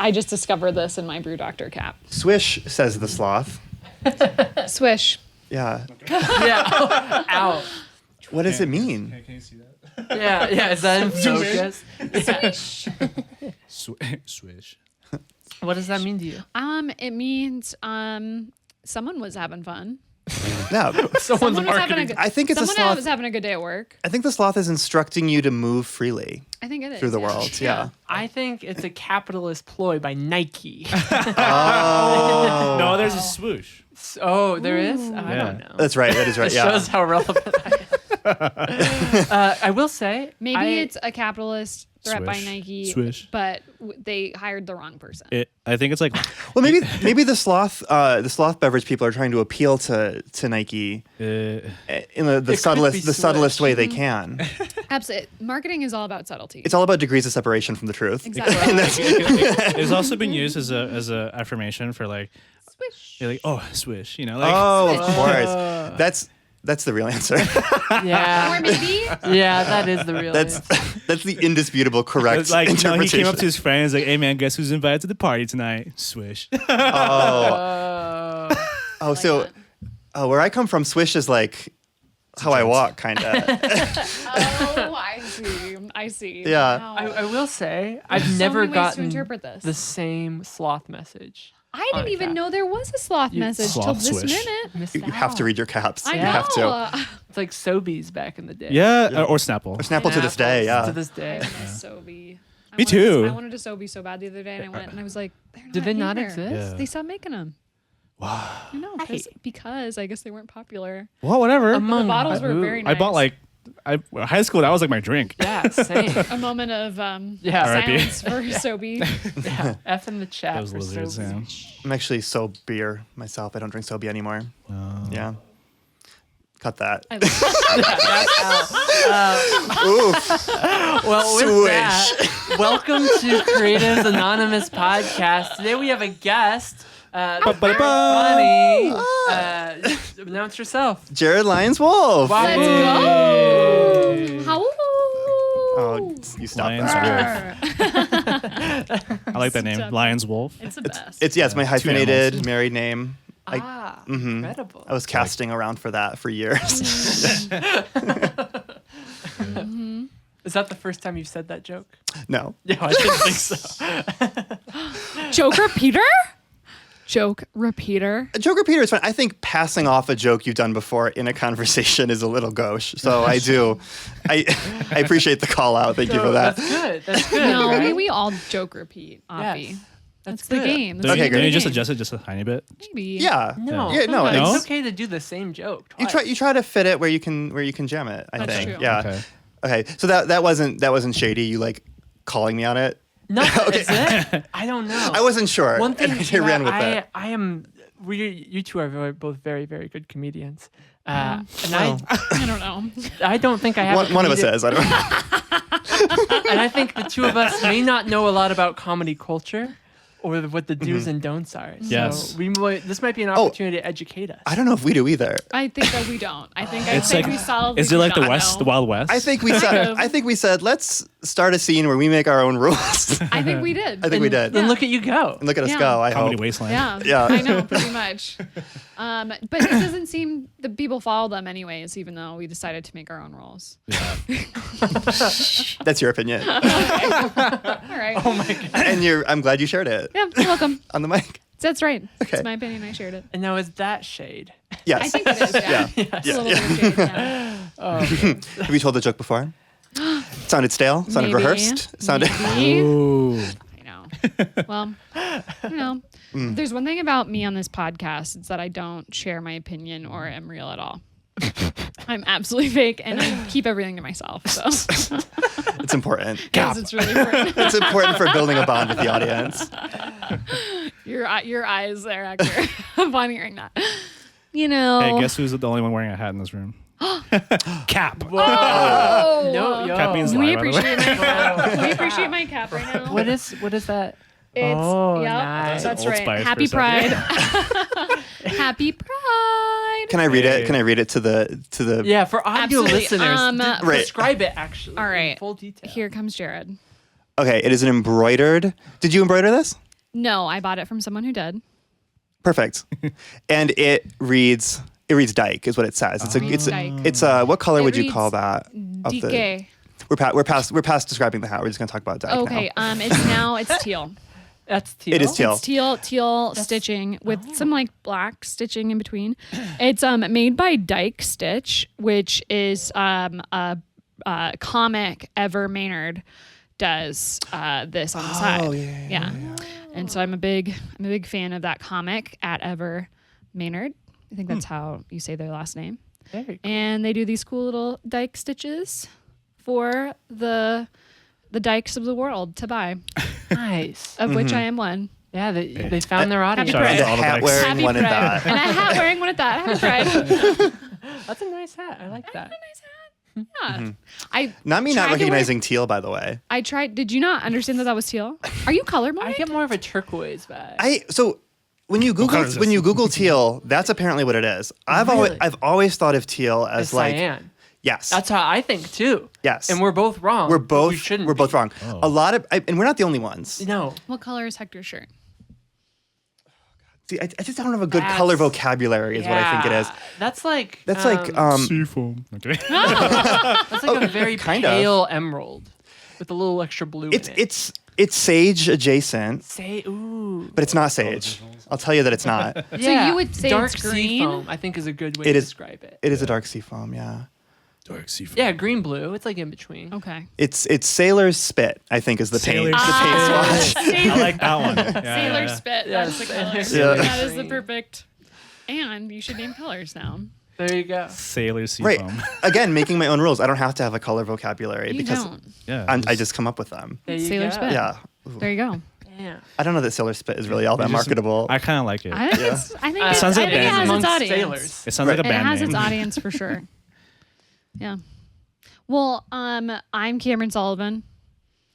I just discovered this in my Brew Doctor cap. Swish, says the sloth. Swish. Yeah. Yeah. Ow. What does it mean? Can you see that? Yeah. Is that in focus? Swish. What does that mean to you? It means someone was having fun. No. Someone's Someone was having a marketing. good, I think it's a someone sloth. was having a good day at work. I think the sloth is instructing you to move freely I think it is. through the world. Yeah. I think it's a capitalist ploy by Nike. Oh. No, there's a swoosh. Oh, there is? I Yeah. don't know. That's right. That is right. It Yeah. shows how relevant I am. I will say, Maybe it's a capitalist threat by Swish. Nike, Swish. but they hired the wrong person. I think it's like Well, maybe the sloth beverage people are trying to appeal to Nike in the be subtlest way they Swish. can. Absolutely. Marketing is all about subtlety. It's all about degrees of separation from the truth. Exactly. it's also been used as a affirmation for like, Swish. you're like, oh, swish, you know, like Oh, of course. That's the real answer. yeah. Or maybe Yeah, that is the real That's answer. that's the indisputed correct it's like he interpretation. came up to his friend and was like, hey man, guess who's invited to the party tonight? Swish. Oh, so where I come from, swish is like how I walk, kind of. Oh, I see. Yeah. Wow. I will say, I've There's so never many ways to gotten interpret this. the same sloth message. I didn't on even cap. know there was a sloth message till Sloth this swish. minute. Missed You have to out. read your caps. I You know. have to. It's like Sobeys back in the day. Yeah, or Snapple. Snapple to this day, Apples yeah. To this day. I wanted a Sobe. Me too. I wanted a Sobe so bad the other day, and I went and I was like, they're not Did they not here. exist? Yeah. They stopped making them. Wow. I know, because I guess they weren't popular. Well, whatever. Among The bottles were who? very nice. I bought like, high school. That was like my drink. Yeah, same. a moment of Yeah. R.I.P. silence for Sobe. Yeah. F in the chat Those for lizards. Sobeys. Yeah. I'm actually so beer myself. I don't drink Sobe anymore. Yeah. Cut that. I love Oof. Well, with Swish. that, welcome to Creatives Anonymous Podcast. Today we have a guest. Funny. Announce yourself. Jared Lyons Wolf. Wow. Let's go. How? Oh, you stop Lions that. I like that name, Lions Wolf. It's the best. It's my animals. hyphenated married name. Incredible. I was casting around for that for years. Is that the first time you've said that joke? No. Yeah, I didn't think so. Joke repeater? Joke repeater. A joke repeater is fine. I think passing off a joke you've done before in a conversation is a little gauche. So I do. I appreciate the call out. Thank you for that. That's good. That's good. No, right? we all joke repeat, Obby. Yes. That's good. the game. That's Don't Okay, you, great. don't you just game. adjust it just a tiny bit? Maybe. Yeah. No, Yeah, no, No? it's okay to do the same joke. You twice. try to fit it where you can jam it, I That's think. true. Yeah. Okay. So that wasn't shady, you like calling me on it. No, is it? I don't know. I wasn't sure. One thing and I ran with that. I am. You two are both very, very good comedians. And I don't know. I don't think I have. One of us says, I don't know. And I think the two of us may not know a lot about comedy culture, or what the do's and don'ts are. Yes. So this might be an opportunity to educate us. I don't know if we do either. I think that we don't. I think It's we like, solidly is it like do the not West, know. the Wild West? I think we of. said let's start a scene where we make our own rules. I think we did. I think we did. Then look at you go. And look at us Yeah. go. I Comedy hope. Wasteland. Yeah. Yeah. I know, pretty much. But it doesn't seem the people follow them anyways, even though we decided to make our own rules. Yeah. That's your opinion. All right. Oh my god. And I'm glad you shared it Yeah, you're welcome. on the mic. That's right. Okay. It's my opinion. I shared it. And now is that shade? Yes. I think it is. Yeah. It's a little bit of shade, yeah. Have you told the joke before? Sounded stale? Sounded Maybe. rehearsed? Sounded Maybe. Ooh. I know. Well, there's one thing about me on this podcast. It's that I don't share my opinion or am real at all. I'm absolutely fake, and I keep everything to myself. So It's important. yes, it's really important. It's important for building a bond with the audience. Your eyes there, Hector. I'm wondering that. You know. Hey, guess who's the only one wearing a hat in this room? Cap. Oh, No, yo. Cap means Can we lie, by the way. appreciate my Can we appreciate my cap right now? What is that? It's Oh, yep, nice. that's Old right. Spice Happy for a second. Pride. Happy Pride. Can I read it? Can I read it to the Yeah, for audio Absolutely. listeners, Right. describe it actually. All right. In full detail. Here comes Jared. Okay, it is an embroidered. Did you embroider this? No, I bought it from someone who did. Perfect. And it reads Dyke is what it says. It's a what color It would you reads call that? Of the- DK. We're past describing the hat. We're just gonna talk about Dyke Okay. now. It's teal. That's teal. It is teal. It's teal stitching with some like black stitching in between. It's made by Dyke Stitch, which is a comic. Ever Maynard does this on the side. Yeah. And so I'm a big fan of that comic at Ever Maynard. I think that's how you say their last name. Very cool. And they do these cool little Dyke stitches for the dykes of the world to buy, Nice. of which I am one. Yeah, they found their audience. Shout out And to a all the hat Dykes. wearing Happy one at Pride. that. And a hat wearing one at that. Happy Pride. That's a nice hat. I like that. Yeah. I Not me tried not to wear- recognizing teal, by the way. I tried. Did you not understand that was teal? Are you colorblind? I get more of a turquoise vibe. So when you color is Google this? teal, that's apparently what it is. Really? I've always thought of teal as It's like cyan. yes. That's how I think too. Yes. And we're both wrong. we're but both We shouldn't. we're both be. wrong. A lot of and we're not the only ones. No. What color is Hector's shirt? See, I just don't have a good That's- color vocabulary is what I think it is. That's like. Seafoam. Okay. That's like a very kind of. pale emerald with a little extra blue in it. It's sage adjacent, Say ooh. but it's not sage. I'll tell you that it's not. Yeah. you would say dark it's green? seafoam, I think is a good way It to is- describe it. It is a dark sea foam, yeah. Dark seafoam. Yeah, green blue. It's like in between. Okay. It's sailor's spit, I think, is the paint. Sailor's The paint swatch. I like that one. Yeah, Sailor yeah. spit. Yes, That's the color. Sailor That is the Green. perfect. And you should name colors now. There you go. Sailor Right. seafoam. Again, making my own rules. I don't have to have a color vocabulary You because don't. Yeah. I just come up with them. There you Sailor go. spit. Yeah. There you go. Yeah. I don't know that sailor spit is really all that Just- marketable. I kind of like it. I think it sounds like a it band has its amongst audience. sailors. It sounds like a It band has name. its audience for sure. Yeah. Well, I'm Camrynne Sullivan.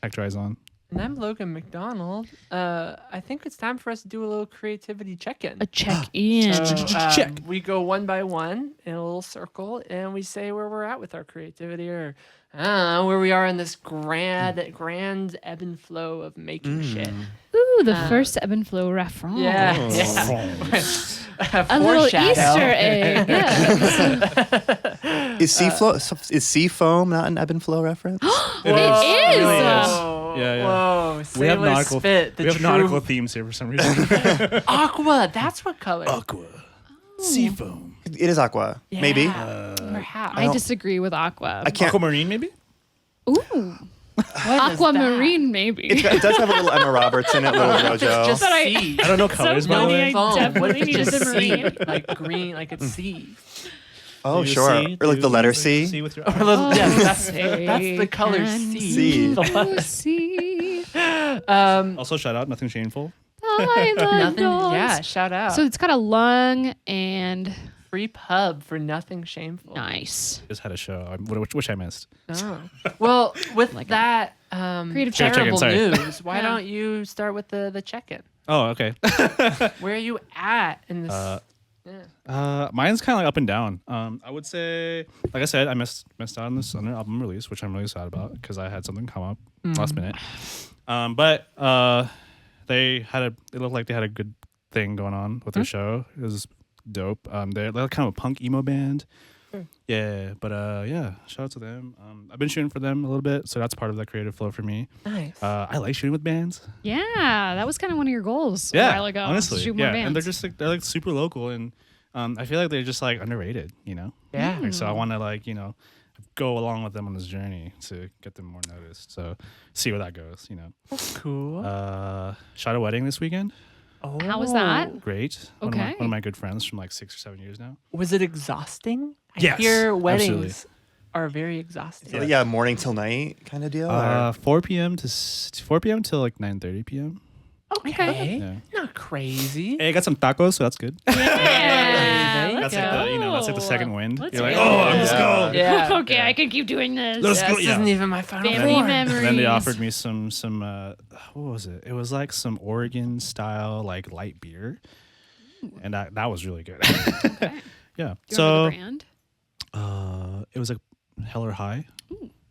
Hector Aizon. And I'm Logan McDonald. I think it's time for us to do a little creativity check-in. A check-in. Check. We go one by one in a little circle, and we say where we're at with our creativity, or I don't know, where we are in this grand ebb and flow of making shit. Ooh, the first ebb and flow reference. Yeah, A little Foreshadow. Easter egg. Yes. Is sea foam not an ebb and flow reference? It is. really is. Whoa, Yeah, yeah. whoa. We have Sailor nautical. spit, the we have true nautical themes here for some reason. aqua. That's what color. Aqua. Seafoam. It is aqua. Maybe. Perhaps. I disagree with aqua. I can't. Aquamarine, maybe? Ooh. What is Aquamarine, maybe. It does have a little Emma Roberts in it, little that? JoJo. Just But I- sea. I don't know colors, by the funny, way. I Foam. definitely What if it's needed just the sea? marine. Like green, like it's sea. Oh, Do you sure. see? Or like Do the you letter see C. with your Or little- yes, that's Say the color can C. C. The letter- See, Also, shout out, nothing shameful. I love Nothing. dogs. Yeah, shout out. So it's got a lung and Free pub for nothing shameful. nice. Just had a show, which I missed. Oh. Well, with that Creative terrible check-in, news, why Yeah. don't you start with the check-in? Oh, okay. Where are you at in this? Mine's kind of like up and down. I would say, like I said, I missed out on this on their album release, which I'm really sad about because I had something come up last minute. But it looked like they had a good thing going on with their show. It was dope. They're kind of a punk emo band. Yeah, but yeah, shout out to them. I've been shooting for them a little bit, so that's part of the creative flow for me. Nice. I like shooting with bands. Yeah, that was kind of one of your goals Yeah, a while ago. honestly, Shoot more yeah, bands. and they're just like they're like super local, and I feel like they're just like underrated, you know. Yeah. Like, so I want to like go along with them on this journey to get them more noticed. So see where that goes, you know. Cool. Shot a wedding this weekend. Oh. How was that? Great. Okay. One of my good friends from like 6 or 7 years now. Was it exhausting? I Yes, hear weddings absolutely. are very exhausting. So, yeah, morning till night kind of deal. or- 4 p.m. to 4 p.m. till like 9:30 p.m. Okay. Yeah. Not crazy. Hey, I got some tacos, so that's good. There Yeah, you let's That's like go. that's like the second wind. Let's You're like, go. oh, let's Yeah. go. Yeah. Okay, I can keep doing this. Let's Yeah, go. this Yeah. isn't even my final Family form. memories. And then they offered me some what was it? It was like some Oregon style like light beer, and that was really good. Okay. Yeah. Do you remember the brand? It was like Heller High.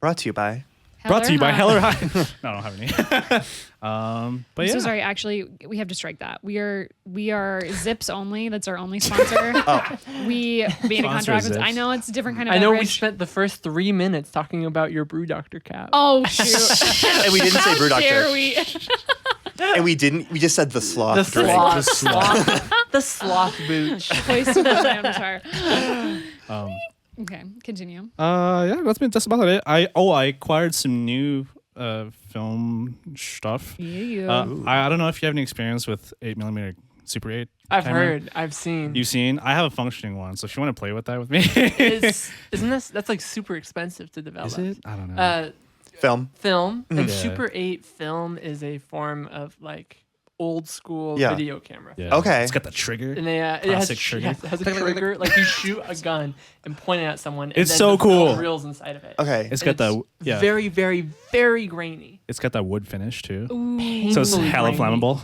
Brought to you by. Brought to you by Heller Heller High. No, I don't have any. But I'm yeah. so sorry. Actually, we have to strike that. We are Zips only. That's our only sponsor. We being a Sponsor contract. Zips. I know it's a different kind of I know we beverage. spent the first 3 minutes talking about your Brew Doctor cap. Oh shoot! And we didn't say brew How dare doctor. we? And we didn't. We just said the sloth. The drink. sloth. The sloth booch. Hoisted the Avatar. Okay, continue. Yeah, that's about it. I acquired some new film stuff. Yeah. I don't know if you have any experience with 8mm Super 8. I've camera. heard. I've seen. You've seen? I have a functioning one, so if you want to play with that with me. That's like super expensive to develop? Is it? I don't know. Film. Film. Like Yeah. Super 8 film is a form of like old school Yeah. video camera. Yeah. Okay. It's got the trigger. And it has, Plastic trigger. yes, it has a trigger. Like you shoot a gun and point it at someone. And It's then so the cool. reels inside of it. Okay. It's And got the yeah. very, very, very grainy. It's got that wood finish too. Ooh. So it's Painfully hella grainy. flammable.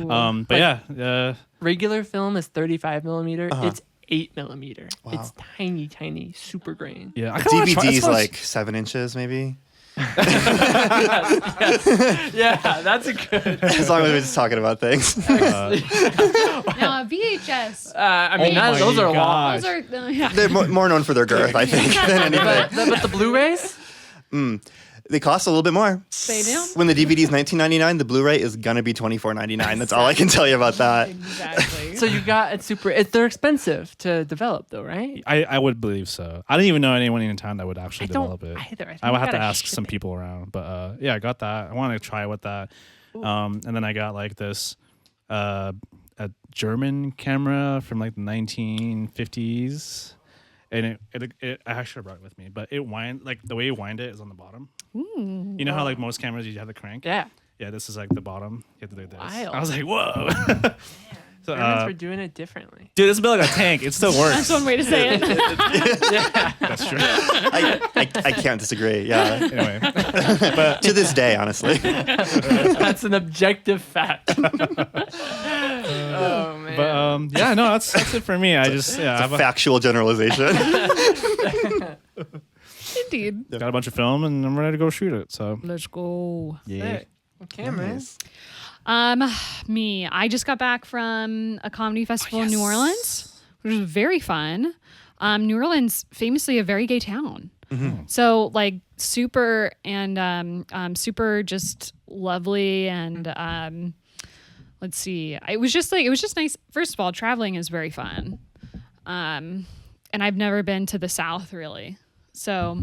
Ooh. But yeah, Regular film is 35 millimeter. Uh-huh. It's 8 millimeter. Wow. It's tiny, tiny, super grain. yeah. I kinda wanna try- DVD's that's what I was- like 7 inches, maybe. Yeah, that's a good. As long as we're just talking about things. No, VHS. I mean, Oh those my are long. God. Those are yeah. They're more known for their girth, I think, than anything. But the Blu-rays, They cost a little bit more. They do. When the DVD is $19.99, the Blu-ray is gonna be $24.99. That's all I can tell you about that. Exactly. so you got it's super. They're expensive to develop, though, right? I would believe so. I didn't even know anyone in town that would actually I don't develop it. either. I think I would you have to gotta ask ship some it. people around, but yeah, I got that. I want to try with that. And then I got like this a German camera from like the 1950s, and it I actually brought it with me, but it wind like the way you wind it is on the bottom. You know how like most cameras you have the crank. Yeah. Yeah, this is like the bottom. You have to do this. Wild. I was like, whoa. So, Germans were doing it differently. dude, it's built like a tank. It still works. That's one way to say it. That's true. I can't disagree. Yeah. Anyway, To this day, honestly. That's an objective fact. oh man. but yeah, no, that's it for me. I just yeah, I've Factual generalization. Indeed. got a bunch of film and I'm ready to go shoot it. So Let's go. yeah. Sick. Cameron. Me. I just got back from a comedy festival in New Orleans, which was very fun. New Orleans, famously a very gay town. So like super and super just lovely and let's see. It was just nice. First of all, traveling is very fun. And I've never been to the South really. So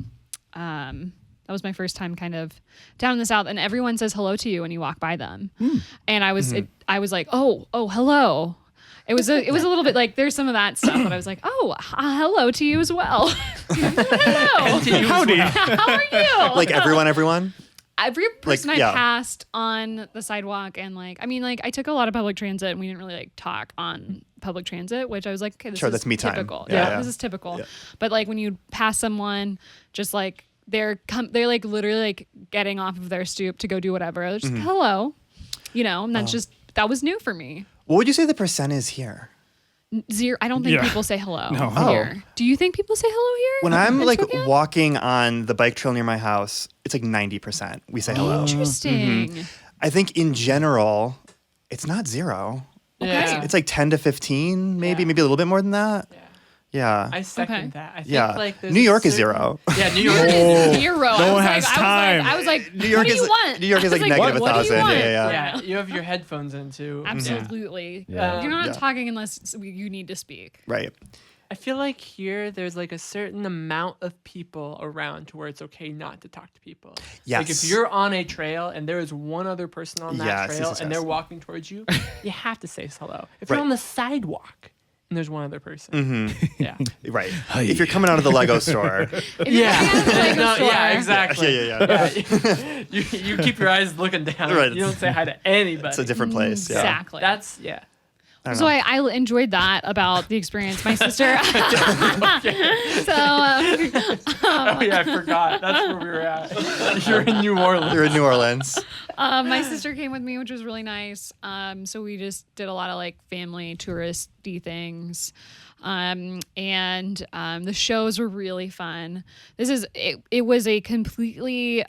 that was my first time kind of down in the South, and everyone says hello to you when you walk by them. And I was like, oh, hello. It was a little bit like there's some of that stuff, but I was like, oh, hello to you as well. Hello. Howdy. How are you? Like everyone? Every person like, I yeah. passed on the sidewalk, and I took a lot of public transit, and we didn't really like talk on public transit, which I was like, okay, this Sure, is that's me time. typical. Yeah, Yeah, yeah. this is typical. Yeah. But like when you pass someone, just like they're like literally like getting off of their stoop to go do whatever. They're just hello, and that's that was new for me. What would you say the percent is here? Zero. I don't think Yeah. people say hello No. here. Do you think people say hello here? When I'm in like Spokane? walking on the bike trail near my house, it's like 90%. We say hello. Interesting. I think in general, it's not zero. Yeah. It's like 10 to 15, maybe a little bit more than that. Yeah. Yeah. I second Okay. that. I think Yeah. like there's New a York is certain- zero. Yeah, New York is Oh. Zero. No one has time. I was like, New York what do is you want? New York is I was like negative what do you 1,000. want? Yeah. Yeah, you have your headphones in too. Absolutely. Yeah. You're not Yeah. talking unless you need to speak. Right. I feel like here there's like a certain amount of people around to where it's okay not to talk to people. Like if Yes. you're on a trail and there is one other person on that Yes, trail yes, and yes. they're walking towards you, you have to say hello. If Right. you're on the sidewalk and there's one other person, yeah, Right. If you're coming out of the Lego store. yeah, No, yeah, exactly. Yeah. You keep your eyes looking down. Right. You don't say hi to anybody. It's a different place. Yeah. Exactly. That's yeah. So I enjoyed that about the experience. My sister. So Oh yeah, I forgot. That's where we were at. You're in New Orleans. You're in New Orleans. my sister came with me, which was really nice. So we just did a lot of like family touristy things. And the shows were really fun. It was a completely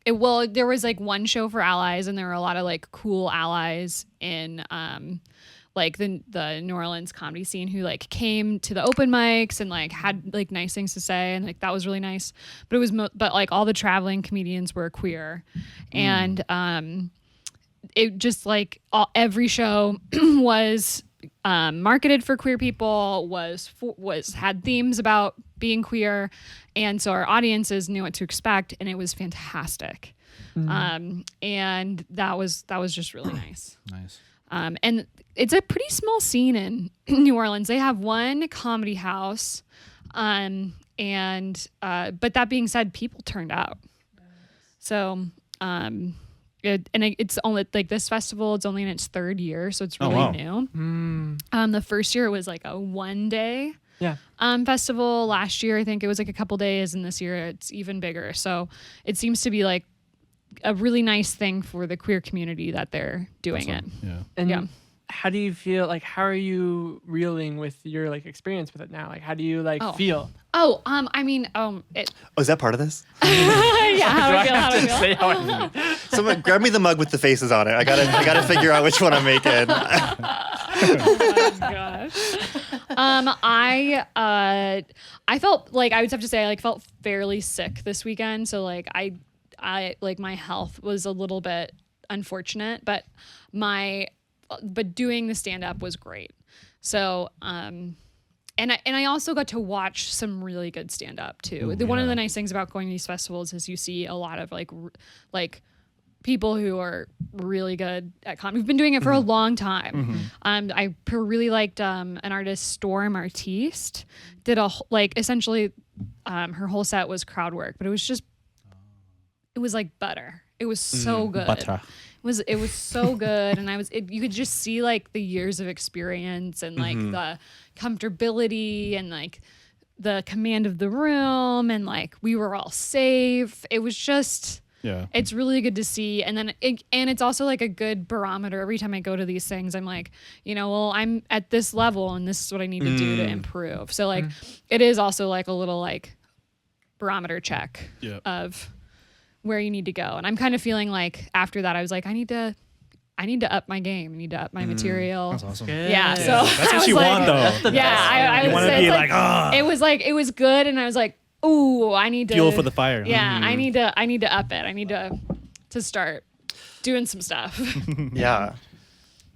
there was like one show for allies, and there were a lot of like cool allies in like the New Orleans comedy scene who like came to the open mics and like had like nice things to say, and like that was really nice. But it was but like all the traveling comedians were queer, and it just like every show was marketed for queer people, had themes about being queer, and so our audiences knew what to expect, and it was fantastic. And that was just really nice. Nice. And it's a pretty small scene in New Orleans. They have one comedy house, but that being said, people turned out. So it's only like this festival, it's only in its third year, so it's really new. The first year it was like a 1 day festival. Last year I think it was like a couple days, and this year it's even bigger. So it seems to be like a really nice thing for the queer community that they're doing it. Yeah. And how do you feel? Like, how are you reeling with your like experience with it now? Like, how do you like feel? I mean, is that part of this? yeah, how do I feel? Say how I feel. Someone grab me the mug with the faces on it. I gotta figure out which one I'm making. Oh my gosh. I felt like, I would have to say I like felt fairly sick this weekend. So like I like my health was a little bit unfortunate, but doing the stand up was great. So and I also got to watch some really good stand up too. One of the nice things about going to these festivals is you see a lot of like people who are really good at comedy. We've been doing it for a long time. I really liked an artist, Storm Artiste, did essentially her whole set was crowd work, but it was like butter. It was so good. Butter. It was so good, and you could just see like the years of experience and like the comfortability and like the command of the room, and like we were all safe. It was just it's really good to see. And then it's also like a good barometer. Every time I go to these things, I'm like, I'm at this level and this is what I need to do to improve. So like it is also like a little like barometer check of where you need to go. And I'm kind of feeling like after that I was like, I need to up my game. I need to up my material. That's awesome. Yeah. So That's what you want though. I want to be like, it was good, and I was like, ooh, I need to fuel for the fire. Yeah, I need to up it. I need to start doing some stuff. Yeah.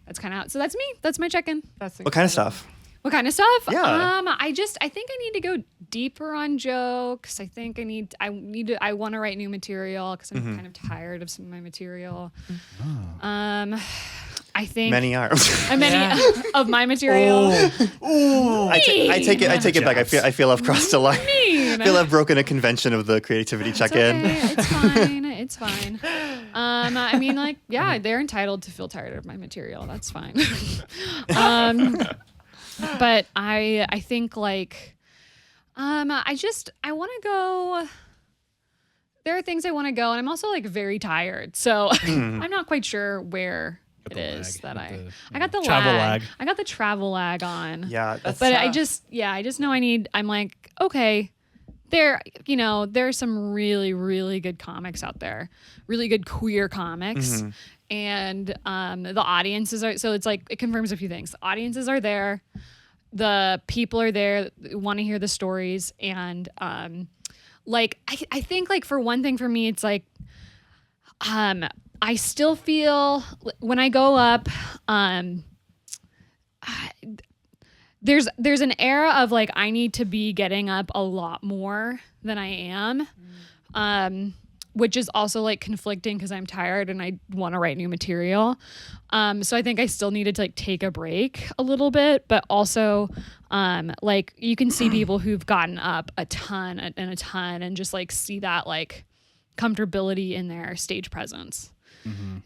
That's kind of so. That's me. That's my check-in. What kind of stuff? What kind of stuff? Yeah. I think I need to go deeper on jokes. I think I want to write new material because I'm kind of tired of some of my material. I think Many are. many of my material. I take it back. I feel I've crossed a line. I feel I've broken a convention of the creativity check-in. It's fine. It's fine. I mean, like, yeah, they're entitled to feel tired of my material. That's fine. But I think like, I want to go. There are things I want to go, and I'm also like very tired, so I'm not quite sure where it is that I got the travel lag. I got the travel lag on. Yeah, That's But tough. I just know I'm like, okay, there's some really, really good comics out there, really good queer comics. And the audiences are, so it's like, it confirms a few things. The audiences are there. The people are there, want to hear the stories. And like, I think like for one thing for me, it's like, I still feel when I go up, there's an era of like, I need to be getting up a lot more than I am. Which is also like conflicting because I'm tired and I want to write new material. So I think I still needed to like take a break a little bit, but also like you can see people who've gotten up a ton and just like see that like comfortability in their stage presence.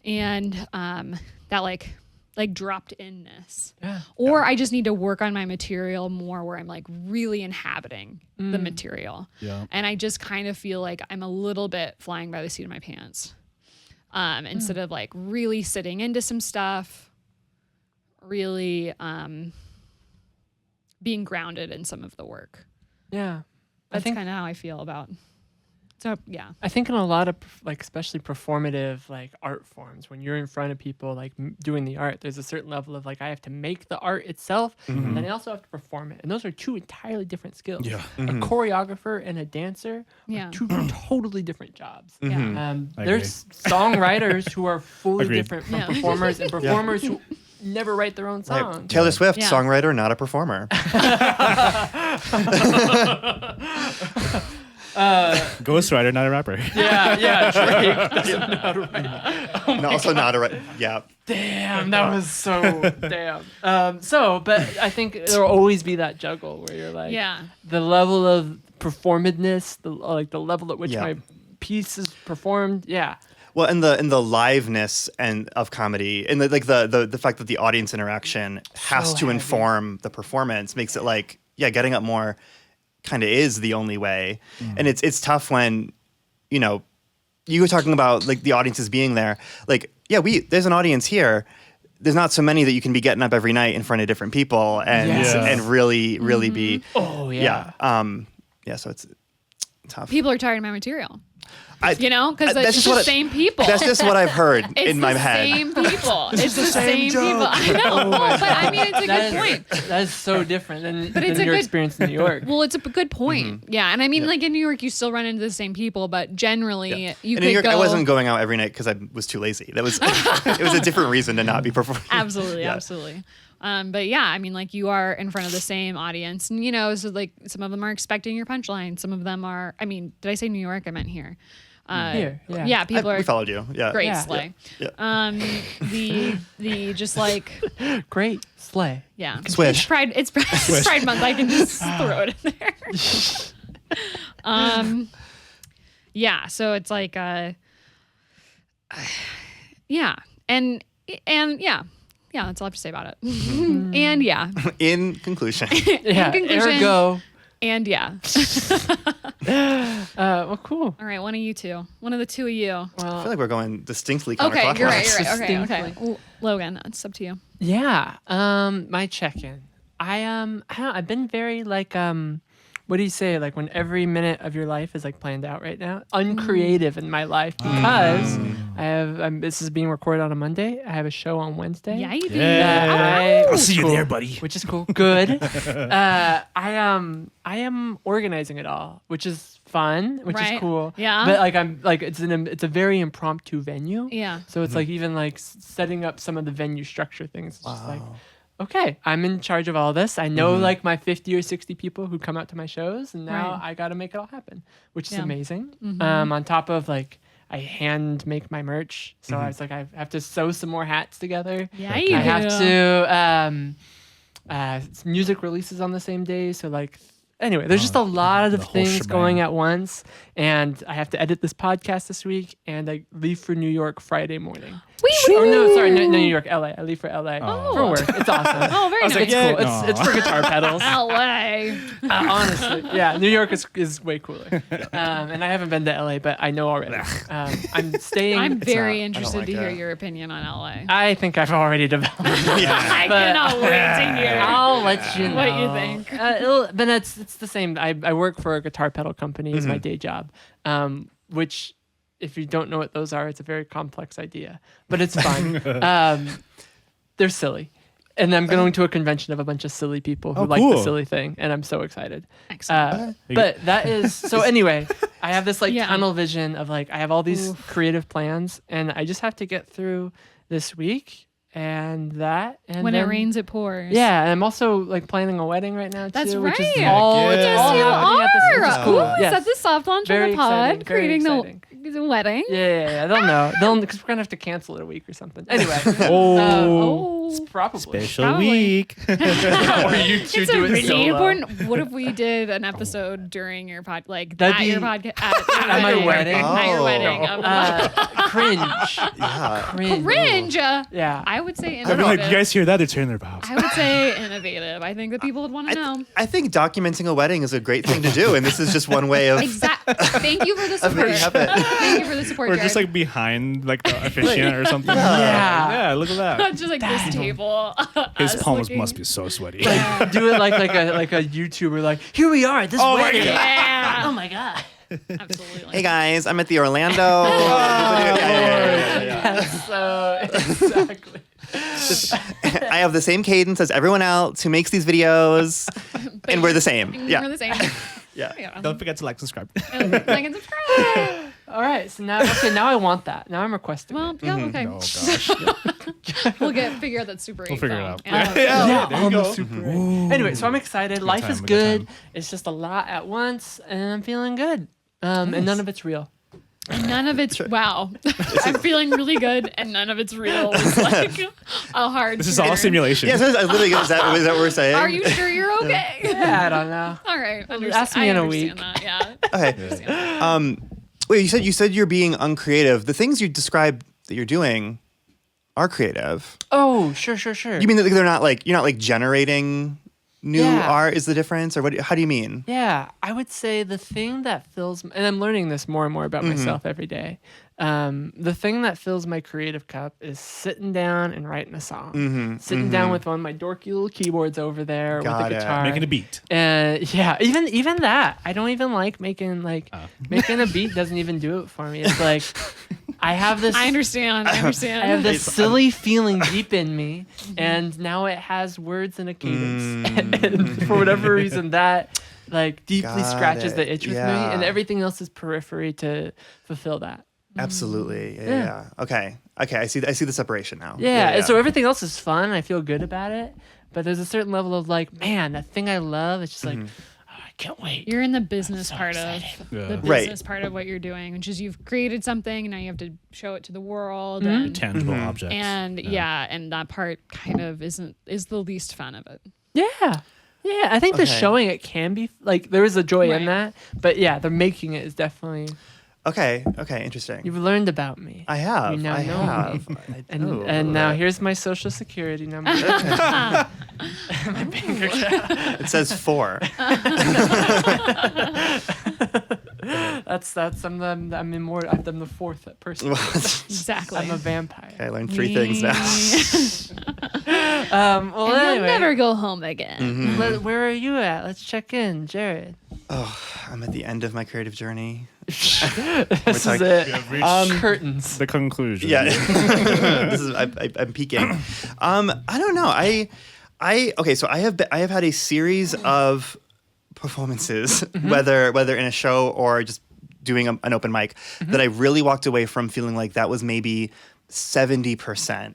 And that like dropped inness. Or I just need to work on my material more where I'm like really inhabiting the material. And I just kind of feel like I'm a little bit flying by the seat of my pants. Instead of like really sitting into some stuff, really being grounded in some of the work. Yeah. That's kind of how I feel about. So yeah, I think in a lot of like, especially performative like art forms, when you're in front of people like doing the art, there's a certain level of like I have to make the art itself, and then I also have to perform it, and those are two entirely different skills. Yeah. A choreographer and a dancer Yeah. are two totally different jobs. yeah. There's songwriters who are fully Agreed. different from Yeah. performers, and performers who never write their own songs. Right. Taylor Swift, Yeah. songwriter, not a performer. Ghostwriter, not a rapper. Yeah, Drake doesn't know how to write. And also not a yeah. Damn, that was so damn. But I think there'll always be that juggle where you're like, Yeah. the level of performedness, the level at which Yeah. my piece is performed. Yeah. Well, and the liveness and of comedy, and the fact that the audience interaction has So to heavy. inform the performance makes it like, yeah, getting up more kind of is the only way. And it's tough when, you know, you were talking about like the audiences being there. Like, yeah, there's an audience here. There's not so many that you can be getting up every night in front of different people and Yes. and really be Oh yeah. yeah. So it's tough. People are tired of my material. I- You know, because that's it's just the what I- same people. That's just what I've heard It's in my the head. same people. It's the same people. I know. Well, but I mean, it's a good point. That is so different than it's a your good- experience in New York. Well, it's a good point. Yeah, and I mean, like in New York, you still run into the same people, but generally, you In could New York, go. I wasn't going out every night because I was too lazy. That was it was a different reason to not be performing. Absolutely, Yeah. absolutely. But yeah, I mean, like you are in front of the same audience, and you know, so like some of them are expecting your punchline. Some of them are. I mean, did I say New York? I meant here. Here, yeah. Yeah, people We are followed you. Yeah. great Yeah. slay. Yeah. The just like Great slay. yeah, Swish. It's Pride Month. I can just throw it in there. Yeah. So it's like yeah, and yeah. Yeah, that's all I have to say about it. And yeah, In conclusion, Yeah. conclusion- Ergo. and yeah. Well, cool. All right, one of you two. One of the two of you. I Well, feel like we're going distinctly Okay, counterclockwise. you're right. Okay, okay. Distinctly. Logan, it's up to you. yeah. My check-in. I don't know, I've been very like what do you say? Like when every minute of your life is like planned out right now, uncreative in my life because I have. This is being recorded on a Monday. I have a show on Wednesday. Yeah, you do. Yeah. I'll see you there, buddy. Which is cool. Good. I am organizing it all, which is fun, which Right. is cool. Yeah. But like it's a very impromptu venue. Yeah. So it's like even like setting up some of the venue structure things. It's just like, okay, I'm in charge of all this. I know like my 50 or 60 people who come out to my shows, and now Right. I got to make it all happen, which is Yeah. amazing. On top of like I hand make my merch, so I was like I have to sew some more hats together. Yeah, you I do. have to music releases on the same day, so like anyway, there's just a lot of the whole things shebang. going at once, and I have to edit this podcast this week, and I leave for New York Friday morning. Oh no, sorry, no, New York, LA. I leave for LA for work. It's awesome. Oh, very nice. It's cool. It's for guitar pedals. LA. Honestly, yeah, New York is way cooler. And I haven't been to LA, but I know already. I'm staying. I'm very not- I interested don't to like hear it. your opinion on LA. I think I've already developed. I cannot wait to hear I'll let you know what you think. But it's the same. I work for a guitar pedal company as my day job, which, if you don't know what those are, it's a very complex idea, but it's fun. They're silly. And I'm going to a convention of a bunch of silly people who Oh, like the cool. silly thing, and I'm so excited. Excellent. But that is so. Anyway, I have this like Yeah. tunnel vision of like I have all these creative plans, and I just have to get through this week and that. And When it then- rains, it pours. yeah, and I'm also like planning a wedding right now too. That's which is right. all, it's Yes, all you happening at the same are. time. Cool. Ooh, Yes. Is that the soft launch Very on the pod? exciting, very Creating exciting. the wedding? Yeah, they'll know. They'll because we're gonna have to cancel it a week or something. Anyway, Oh. probably. Special Probably. week. Or you two It's a do it really solo. important. What if we did an episode during your pod, like That'd at be- your podcast, At my wedding? At your Oh. wedding? Cringe. Yeah. Cringe. Cringe. Yeah. I would say I'd be like, innovative. you guys hear that? They're turning their bows. I would say innovative. I think that people would want to know. I think documenting a wedding is a great thing to do, and this is just one way of Exactly. Thank you for the of support. making it happen. Thank you for the support. Or just Jared. like behind like the officiant or something. Yeah. Yeah, look at that. just like this table. table. His us palms looking- must be so sweaty. Do it like a YouTuber, like, here we are at this wedding. Yeah. Oh my god. Absolutely. Hey guys, I'm at the Orlando. Yeah. So exactly. I have the same cadence as everyone else who makes these videos, and we're the same. Yeah. We're the same. Yeah. Yeah. Don't forget to like, subscribe. Like and subscribe. All right. So now I want that. Now I'm requesting. Well, yeah, okay. Oh gosh. We'll figure out that Super 8 We'll figure it phone. out. Yeah. yeah, there you on the go. Super 8. Anyway, so I'm excited. Life time, is good good. time. It's just a lot at once, and I'm feeling good. And none of it's real. None of it's wow. I'm feeling really good, and none of it's real. It's like a hard. This is all simulation. Yeah, so I literally is that what we're saying? Are you sure you're okay? Yeah, I don't know. All right. Ask me I in a understand week. That, yeah. Okay. Wait, you said you're being uncreative. The things you described that you're doing are creative. Oh, sure. You mean that they're not like you're not like generating new Yeah. art is the difference, or what? How do you mean? Yeah, I would say the thing that fills, and I'm learning this more and more about myself every day. The thing that fills my creative cup is sitting down and writing a song. Sitting down with one of my dorky little keyboards over there Got with it. a guitar. Making a beat. Yeah, even that. I don't even like making making a beat doesn't even do it for me. It's like I have this. I understand. I have this silly feeling deep in me, and now it has words and a cadence. And for whatever reason, that like deeply Got scratches it. the itch with me, Yeah. and everything else is periphery to fulfill that. Absolutely. Yeah. Okay. I see the separation now. Yeah, and so everything else is fun. I feel good about it, but there's a certain level of like, man, that thing I love. It's just like, oh, I can't wait. You're in the business part of Yeah. the Right. business part of what you're doing, which is you've created something and now you have to show it to the world Tangible objects. and and that part kind of is the least fun of it. Yeah. Yeah, I think the Okay. showing it can be like there is a joy in Right. that, but yeah, the making it is definitely. Okay. Interesting. You've learned about me. I have. You now I know have. me. I And do. and now here's my social security number. My bank account. It says 4. That's I'm immortal. I'm the fourth person. Exactly. I'm a vampire. I learned 3 things now. Well, And anyway, you'll never go home again. where are you at? Let's check in, Jared. I'm at the end of my creative journey. This is talking- it. reached Curtains. the conclusion. Yeah. This is I'm peaking. I don't know. Okay, so I have had a series of performances, whether in a show or just doing an open mic, that I really walked away from feeling like that was maybe 70%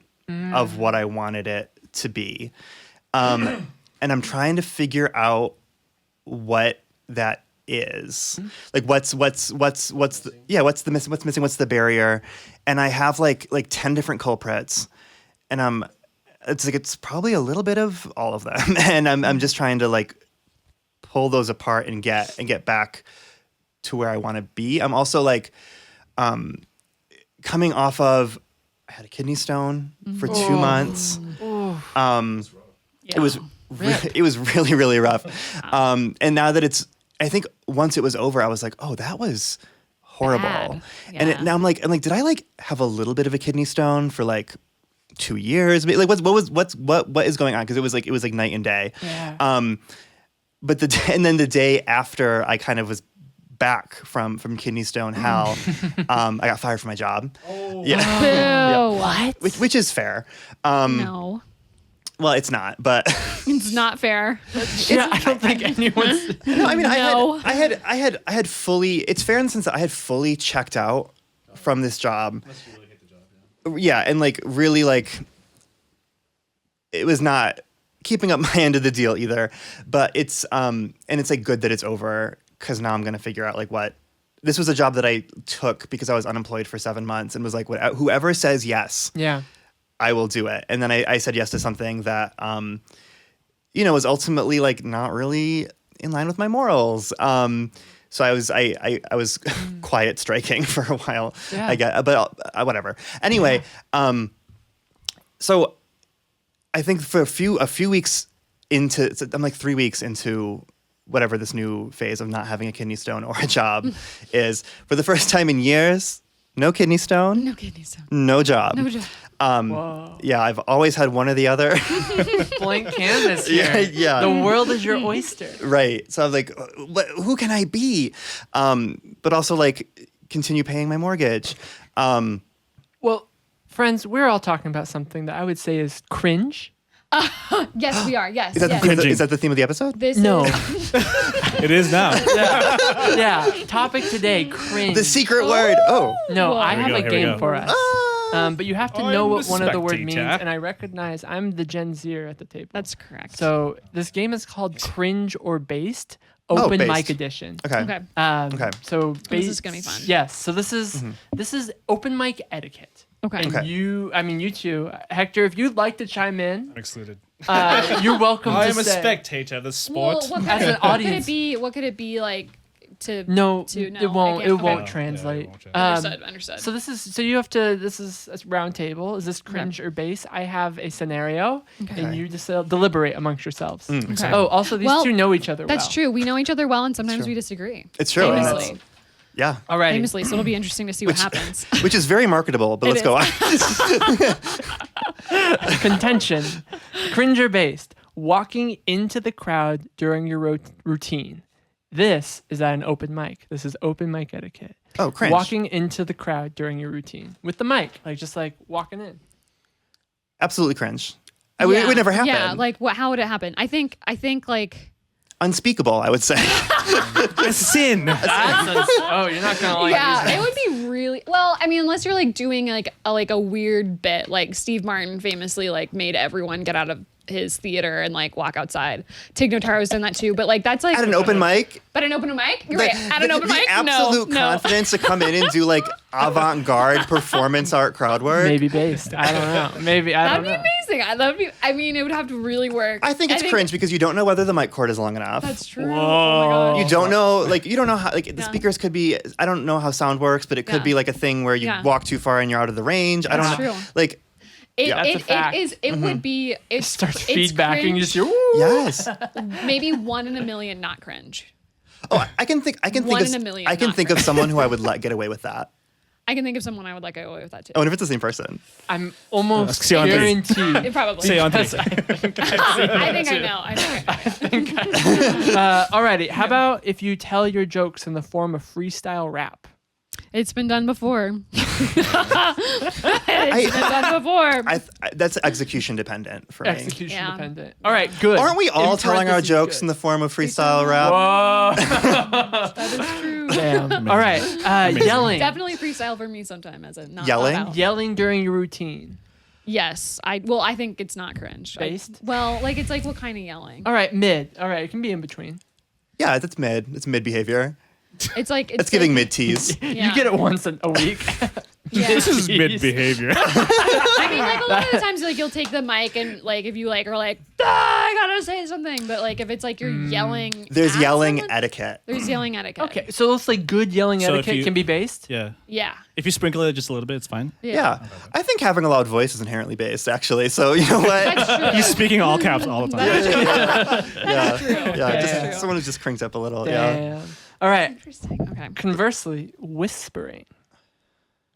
of what I wanted it to be. And I'm trying to figure out what that is. Like what's missing, what's the barrier? And I have like 10 different culprits, and it's probably a little bit of all of them. And I'm just trying to like pull those apart and get back to where I want to be. I'm also like coming off of, I had a kidney stone for 2 months. It was really, really rough. And now that I think once it was over, I was like, oh, that was horrible. Bad. And Yeah. now I'm like, did I like have a little bit of a kidney stone for like 2 years? Like what is going on? Because it was like night and day. Yeah. But the day after I kind of was back from kidney stone hell, I got fired from my job. Boo. What? Which is fair. No, Well, it's not, but it's not fair. Yeah, I don't think anyone's. no, I mean, No. I had fully. It's fair in the sense that I had fully checked out from this job. Yeah, and like really like, it was not keeping up my end of the deal either. But it's and it's like good that it's over, because now I'm gonna figure out like what. This was a job that I took because I was unemployed for 7 months and was like, whoever says yes, Yeah. I will do it. And then I said yes to something that, was ultimately like not really in line with my morals. So I was quiet striking for a while. Yeah. I get, but whatever. Anyway, so I think for a few weeks into, I'm like 3 weeks into whatever this new phase of not having a kidney stone or a job is, for the first time in years, no kidney stone, No kidney stone. no job. No job. Whoa. Yeah, I've always had one or the other. Blank canvas here. Yeah. The world is your oyster. Right. So I'm like, who can I be? But also like continue paying my mortgage. Well, friends, we're all talking about something that I would say is cringe. Yes, we are. Yes. Is that, yes. is that the theme of the episode? This No. is It is now. Yeah. Topic today, cringe. The secret word. Oh. No, I Here we have go, a here we game go. for us. But you have to know I'm what the one of the word means, spectator. and I recognize I'm the Gen Zer at the table. That's correct. So this game is called Cringe or Based, Open based. Mic Edition. Okay. okay. Okay. So This is gonna be fun. Yes. So this is open mic etiquette. Okay. And Okay. you two, Hector, if you'd like to chime in, I'm excluded. you're welcome I to am a say. spectator of the Well, sport. what could, As an what could audience. it be? What could it be like to? No, to no, it won't. I It can't- won't okay. translate. Yeah, it won't translate. Understood. Understood. So this is so you have to. This is a round table. Is this cringe or base? I have a scenario, and you just deliberate amongst yourselves. Okay. Oh, also these Well, two know each other. That's well. true. We know each other well, and sometimes we disagree. It's true. and Famously. it's- Yeah. All right. Famously, so it'll be interesting to see what happens. Which is very marketable, but let's It go on. Contention. Cringe or based. Walking into the crowd during your routine. This is at an open mic. This is open mic etiquette. Oh, cringe. Walking into the crowd during your routine with the mic, just like walking in. Absolutely cringe. It would never happen. Yeah, like what? How would it happen? I think like. Unspeakable, I would say. A sin. Oh, you're not gonna like Yeah, these. it would be really well. I mean, unless you're like doing like a weird bit, like Steve Martin famously like made everyone get out of his theater and like walk outside. Tig Notaro's done that too, but like that's like At an open mic, But an open mic, you're right. At an open the mic, absolute no. confidence to come in and do like avant-garde performance art crowd work. Maybe based. I don't know. Maybe I That'd don't be know. amazing. That'd be. I mean, it would have to really work. I think it's cringe because you don't know whether the mic cord is long enough. That's true. Whoa. Oh my god. You don't know, like, you don't know how, like, the Yeah. speakers could be, I don't know how sound works, but it could Yeah. be like a thing where you Yeah. walk too far and you're out of the range. I don't That's know. true. Like, It, That's a it, fact. it is. It would be. It Starts it's feedbacking. You cringe, just hear, "Woo." yes. maybe 1 in a million, not cringe. Oh, I can think One of, in a million, I can not think of cringe. someone who I would let get away with that. I can think of someone I would like go away with that too. I wonder if it's the same person. I'm almost See on three. guaranteed. It probably. Say on Because three. I think I've seen I that think I too. know. I think I know. Alrighty. How about if you tell your jokes in the form of freestyle rap? It's been done before. It's been done before. That's execution dependent for me. Execution Yeah. dependent. All right, good. Aren't we all In telling our parentheses, jokes good. in the form of freestyle rap? Whoa. That is true. Damn. All right. Yelling. Definitely freestyle for me sometime as a not Yelling? thought out. Yelling during your routine. Yes. I think it's not cringe. Based? Well, like it's like what kind of yelling? All right, mid. All right, it can be in between. Yeah, that's mid. It's mid behavior. It's like it's That's giving like, mid tease. Yeah. You get it once a week. Yeah. This is Jeez. mid behavior. I mean, like a lot of the times, like you'll take the mic and like if you like are like, I gotta say something, but like if it's like you're yelling, There's at yelling someone, etiquette. There's yelling etiquette. Okay, so it's like good yelling So if etiquette you- can be based. Yeah. Yeah. If you sprinkle it just a little bit, it's fine. Yeah. I think having a loud voice is inherently based, actually. So, you know what? That's true. He's speaking all caps all the time. yeah. True. Yeah. Damn. Just someone who just cranks up a little. Yeah. Damn. All right. Interesting. Okay. Conversely, whispering.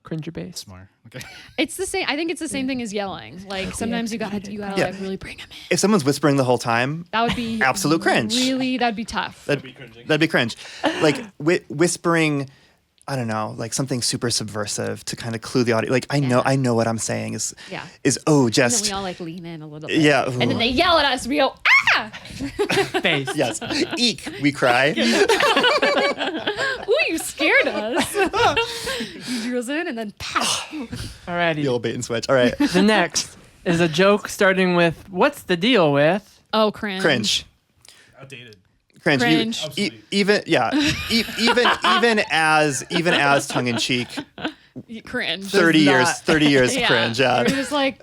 Cringe or bass. Smart. Okay. It's the same. I think it's the same thing as yelling. Like sometimes you gotta Yeah. like really bring them in. If someone's whispering the whole time, That would be Absolute cringe. Really, that'd be tough. that'd be cringe. Like whispering, I don't know, like something super subversive to kind of clue the audience. Like I know what I'm saying is Yeah. And then and then we all like lean in a little bit. Yeah. And then they yell at us. We go ah. Bass. yes, eek, we cry. Ooh, you scared us. You drew us in and then pow. Alrighty. The old bait and switch. All right, The next is a joke starting with, "What's the deal with?" Oh, cringe. cringe. Outdated. Cringe. Cringe. Even as tongue in cheek. Cringe. 30 not- years Yeah. cringe. Yeah, You're just like,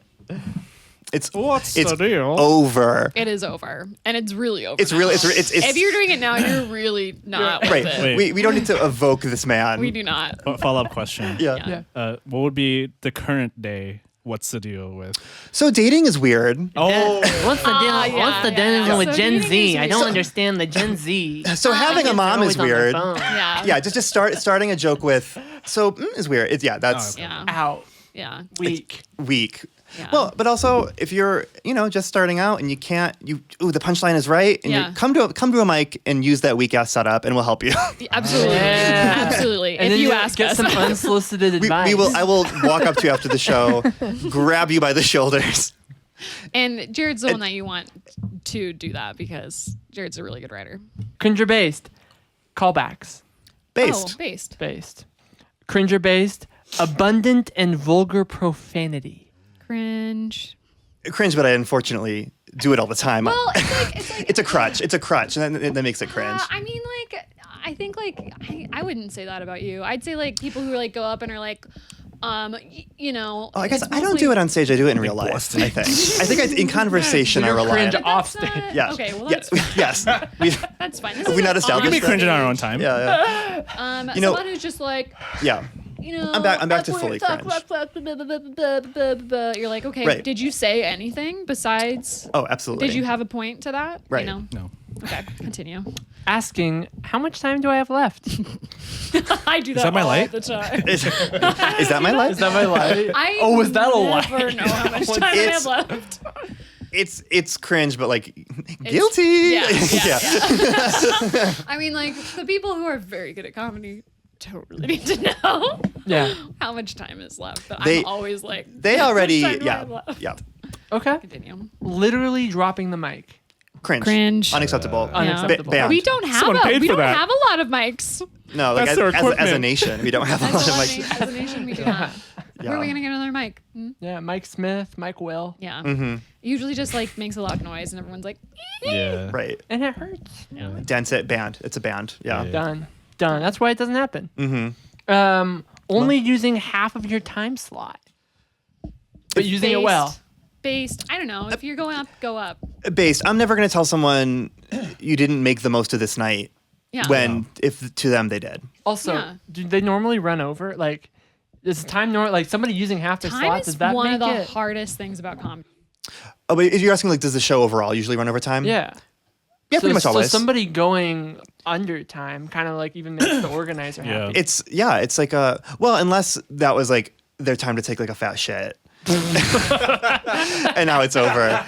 it's What's it's the deal? over. it is over, and it's really over. It's now. really it's If you're doing it now, you're really not with right. it. Wait. We don't need to evoke this man. We do not. Follow up question. Yeah. Yeah. Yeah. What would be the current day? What's the deal with? So dating is weird. Oh, What's the deal? yeah, What's the yeah. deal with So Gen dating Z? is I don't weird. understand the Gen Z. So having a Kids are mom is always on their weird. phone. Yeah. Yeah, just starting a joke with So is weird. It's that's okay. Yeah. Out. Yeah. Weak. weak. Yeah. Well, but also if you're, just starting out and you can't, the punchline is right, and Yeah. you come to a mic and use that weak ass setup, and we'll help you. Absolutely. Yeah. Absolutely. And if then you you ask get us. some unsolicited advice. I will walk up to you after the show, grab you by the shoulders. And Jared's the one that you want to do that because Jared's a really good writer. Cringer based. Callbacks. Based. Oh, based. Based. Cringer based. Abundant and vulgar profanity. Cringe. Cringe, but I unfortunately do it all the time. Well, it's like It's a crutch. It's a crutch, and that makes it cringe. I mean, I think I wouldn't say that about you. I'd say people who go up and are I guess it's I don't mostly- do it on stage. I do it in real life. I think in conversation I You're rely cringe on. off That's stage. not- Yes. Okay, well yes. that's fine. Yes. That's fine. This Have we is not an established We can be that? cringing on our own time. Yeah. someone who's just Yeah. I'm back to fully cringe. You're like, okay, Right. did you say anything besides? Oh, absolutely. Did you have a point to that? Right. No. Okay, continue. Asking, how much time do I have left? I do that, that my all light? the time. Is that my life? Is that my life? I Oh, was that a lie? never know how much time I have It's- left. It's cringe, but guilty. Yeah. I mean, the people who are very good at comedy don't really need to know Yeah. how much time is left. But They- I'm always like, They how much already, time do I have left? yeah. Okay. Continue. Literally dropping the mic. Cringe. Unacceptable. Unacceptable. Banned. We don't have Someone paid we for don't that. have a lot of mics. No, That's their as a equipment. nation, we don't have a lot of As a nation, we do not. Where are we Yeah. gonna get another mic? Hmm? Yeah. Mike Smith, Mike Will. Yeah. Mm-hmm. It usually just makes a loud noise and everyone's like, Yeah. Right. And it hurts. Dents it. Banned. It's a band. Yeah. Yeah. Done. That's why it doesn't happen. Mm-hmm. Only using half of your time slot. But using it based- well. Based. I don't know. If you're going up, go up. Based. I'm never gonna tell someone you didn't make the most of this night Yeah. when if to them they did. Also, Yeah. do they normally run over? Is time somebody using half their Time slot? is Does that one make of the it? hardest things about comedy. Oh, but if you're asking does the show overall usually run over time? Yeah. Yeah, pretty much so always. somebody going under time kind of even makes the organizer Yeah. happy. It's unless that was their time to take a fat shit. And now it's over.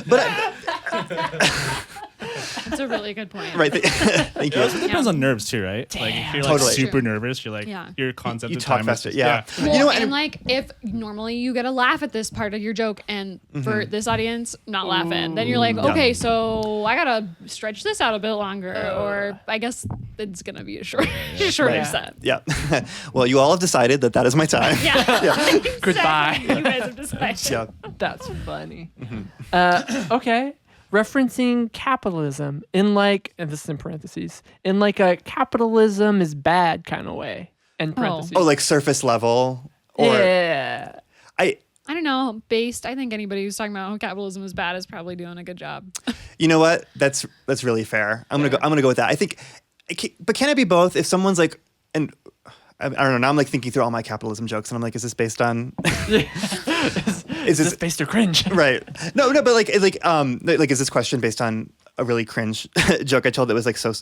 But That's a really good point. right, thank you. It depends on nerves too, right? Like if you're Totally. super True. nervous, you're Yeah. your concept You of talk time faster. is Yeah. Well, You know what? and if normally you get a laugh at this part of your joke, and for this audience not laughing, then you're like, okay, so I gotta stretch this out a bit longer, or I guess it's gonna be a shorter Right. set. Yeah. Well, you all have decided that is my time. Yeah. Goodbye. You guys have decided. Yeah. That's funny. Okay. Referencing capitalism in and this is in parentheses, in a capitalism is bad kind of way. And parentheses. Oh, surface level, or yeah. I don't know. Based, I think anybody who's talking about how capitalism is bad is probably doing a good job. you know what? That's really fair. I'm gonna go with that. I think, but can it be both? If someone's and I don't know. Now I'm thinking through all my capitalism jokes, and I'm is this based on? Is this based or cringe? Right. No, but is this question based on a really cringe joke I told that was so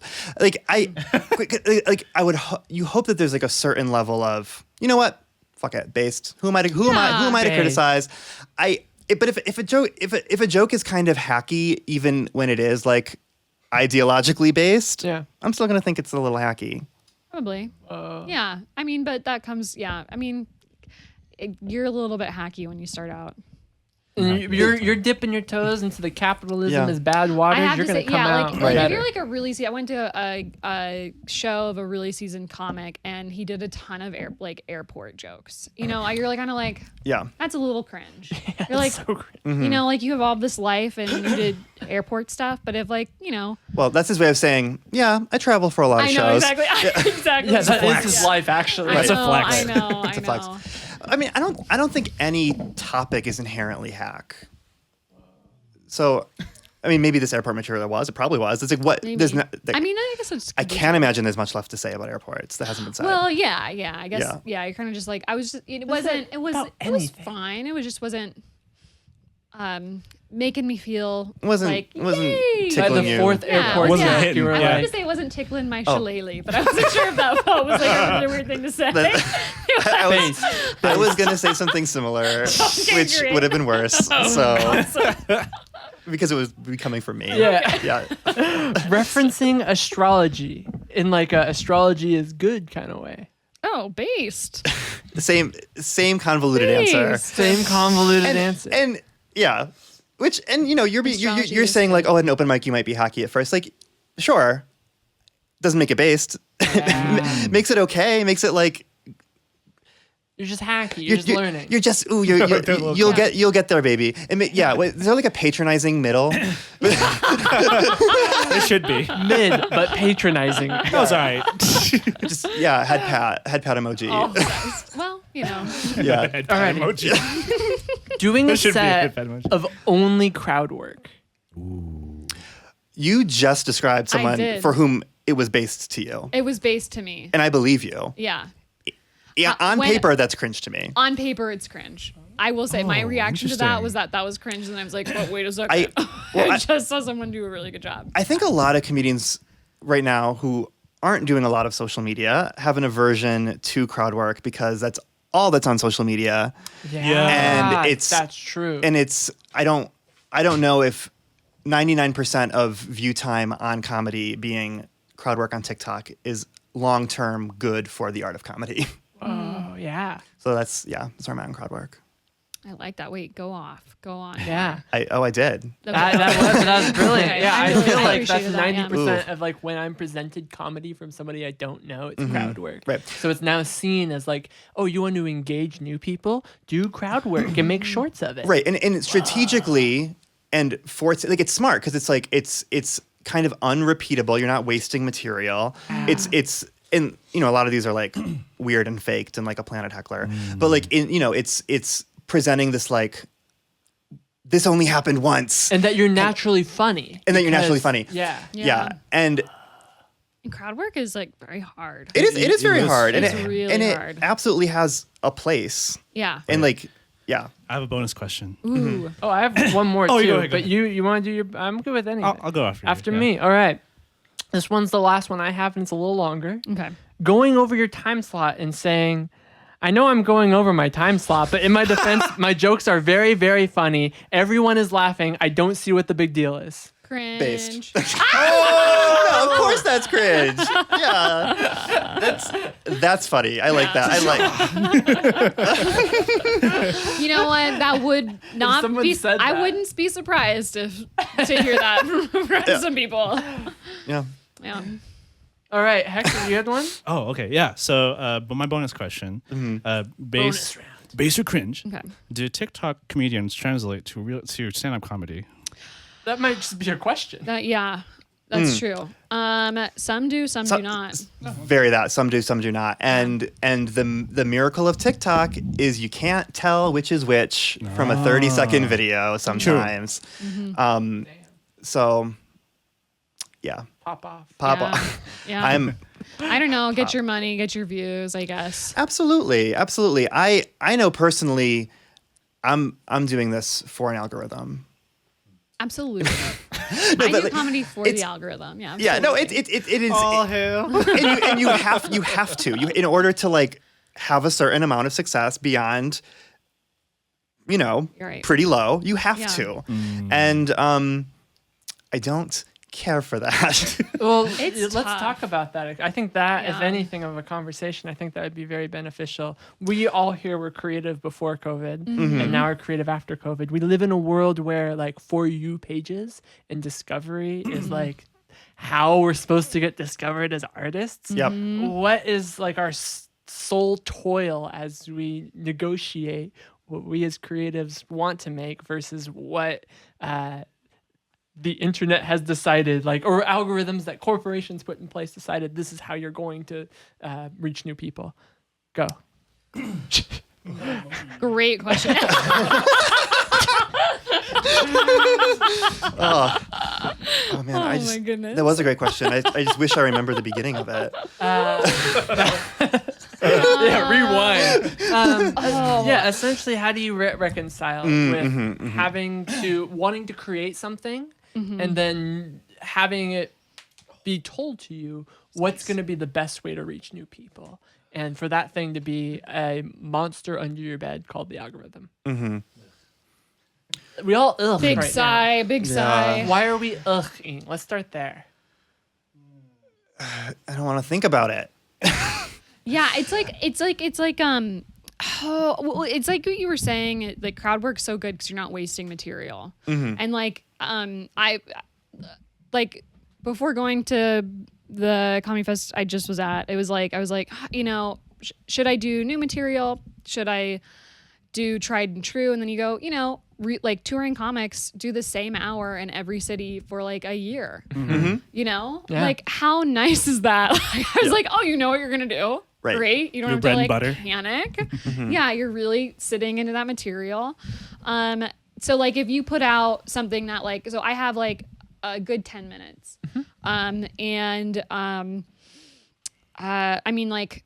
I would you hope that there's a certain level of, you know what? Fuck it, based. Who am I to Based. criticize? But if a joke is kind of hacky, even when it is ideologically based, Yeah. I'm still gonna think it's a little hacky. Probably. Yeah. I mean, but that comes. Yeah. I mean, you're a little bit hacky when you start out. And you're dipping your toes into the capitalism Yeah. is bad waters. I have You're to gonna say, come out if better. you're a really, I went to a show of a really seasoned comic, and he did a ton of airport jokes. You're kind of Yeah. that's a little cringe. You're so cringe. you have all this life and you did airport stuff, but if Well, that's his way of saying, yeah, I travel for a lot of I know shows. exactly, exactly. Yeah, that flex. is his life actually. I That's a know, flex. I know. It's a flex. I mean, I don't think any topic is inherently hack. So, I mean, maybe this airport material was. It probably was. It's what Maybe. there's. Not, I mean, I guess it's. I can't imagine there's much left to say about airports that hasn't been said. Well, yeah. I guess. Yeah. Yeah. You're kind of just I was. Just, it wasn't. It was. about It was anything. fine. It was just wasn't. making me feel wasn't yay! By tickling the you. fourth airport Wasn't joke, hitting. you were I Yeah. wanted like, to say it wasn't tickling my shillelagh, but I wasn't sure if that was like a really weird thing to say. I was gonna say something similar, which great. would have been worse. So because it was coming from me. yeah. Referencing astrology in like a astrology is good kind of way. Oh, based. The same convoluted answer. Based. Same convoluted answer. And yeah, which you're Astrology you're is saying like, good. oh, at an open mic you might be hacky at first. Like, sure, doesn't make it based. Yeah. Makes it okay. Makes it like You're just hacky. You're just learning. You're just you'll get there, baby. Wait, is there like a patronizing middle? It should be. Mid, but patronizing. That was all right. Just head pat emoji. Oh, best. Well, Yeah. Head All right. emoji. Doing a There should be a set head emoji. of only crowd work. You just described someone did. for whom it was based to you, it was based to me. and I believe you. Yeah. Yeah, on when- paper that's cringe to me. On paper, it's cringe. I will say my reaction to that interesting. was that was cringe, and I was like, "Oh, wait a second." I just saw someone do a really good job. I think a lot of comedians right now who aren't doing a lot of social media have an aversion to crowd work because that's all that's on social media. Yeah. And that's true. And I don't know if 99% of view time on comedy being crowd work on TikTok is long-term good for the art of comedy. Oh yeah. So that's where I'm at in crowd work. I like that. Wait, go on. Yeah. I did. That was brilliant. Okay, Yeah, I I really feel like that's appreciated that, yeah. 90% of like when I'm presented comedy from somebody I don't know, it's crowd work. Right. So it's now seen as like, oh, you want to engage new people? Do crowd work and make shorts of it. Right, and strategically and for it, like it's smart because it's like it's kind of unrepeatable. You're not wasting material. It's and a lot of these are like weird and faked and like a Planet Heckler, but like it's presenting this like this only happened once, And that you're naturally funny. And that you're naturally because- funny. Yeah. And And crowd work is like very hard. it is very hard, and It's it really and hard. it absolutely has a place, Yeah. and like yeah. I have a bonus question. Ooh. Oh, I have one more Oh, too. you go ahead, go but you want to do your? I'm good with anything. I'll go after you. After yeah. me. All right. This one's the last one I have, and it's a little longer. Okay. Going over your time slot and saying, I know I'm going over my time slot, but in my defense, my jokes are very, very funny. Everyone is laughing. I don't see what the big deal is. Cringe. Based. Oh, no, of course that's cringe. Yeah, that's funny. I like that. You know what? That would not someone be. said I that. wouldn't be surprised to hear that from some people. Yeah. Yeah. All right, Hector, you had one? Oh, okay. Yeah. So, but my bonus question, base or cringe, Okay. do TikTok comedians translate to stand-up comedy? That might just be your question. Yeah. That's true. Some do, some do not. Very that. Some do, some do not. And the miracle of TikTok is you can't tell which is which from a 30-second video sometimes. So yeah. Pop off. Pop Yeah. off. Yeah. I don't know. Get your money, get your views, I guess. Absolutely. I know personally I'm doing this for an algorithm. Absolutely. I do comedy for the algorithm. Yeah. Yeah, no, absolutely. it is All hail. and you have to in order to like have a certain amount of success beyond You're right. pretty low, you have Yeah. to. And I don't care for that. Well, It's let's tough. talk about that. I think that, if Yeah. anything of a conversation, I think that would be very beneficial. We all here were creative before COVID, and now are creative after COVID. We live in a world where like For You pages and discovery is like how we're supposed to get discovered as artists. Yep. What is like our soul toil as we negotiate what we as creatives want to make versus what the internet has decided, like, or algorithms that corporations put in place decided this is how you're going to reach new people. Go. Great question. Oh man, Oh my goodness. that was a great question. I just wish I remember the beginning of it. rewind. Oh. Yeah, essentially, how do you reconcile with wanting to create something and then having it be told to you what's going to be the best way to reach new people, and for that thing to be a monster under your bed called the algorithm. We all Big right sigh, now. big sigh. Why are we ing? Let's start there. I don't want to think about it. Yeah, it's like it's like what you were saying. Like crowd work's so good because you're not wasting material. And I like before going to the Comedy Fest I just was at, it was like I was like, should I do new material? Should I do tried and true? And then you go, like touring comics do the same hour in every city for like a year. Like how nice is that? I was like, oh, you know what you're gonna do. Right. Great. You don't have bread to and like butter. panic. Yeah, you're really sitting into that material. So like if you put out something that like, so I have like a good 10 minutes. I mean like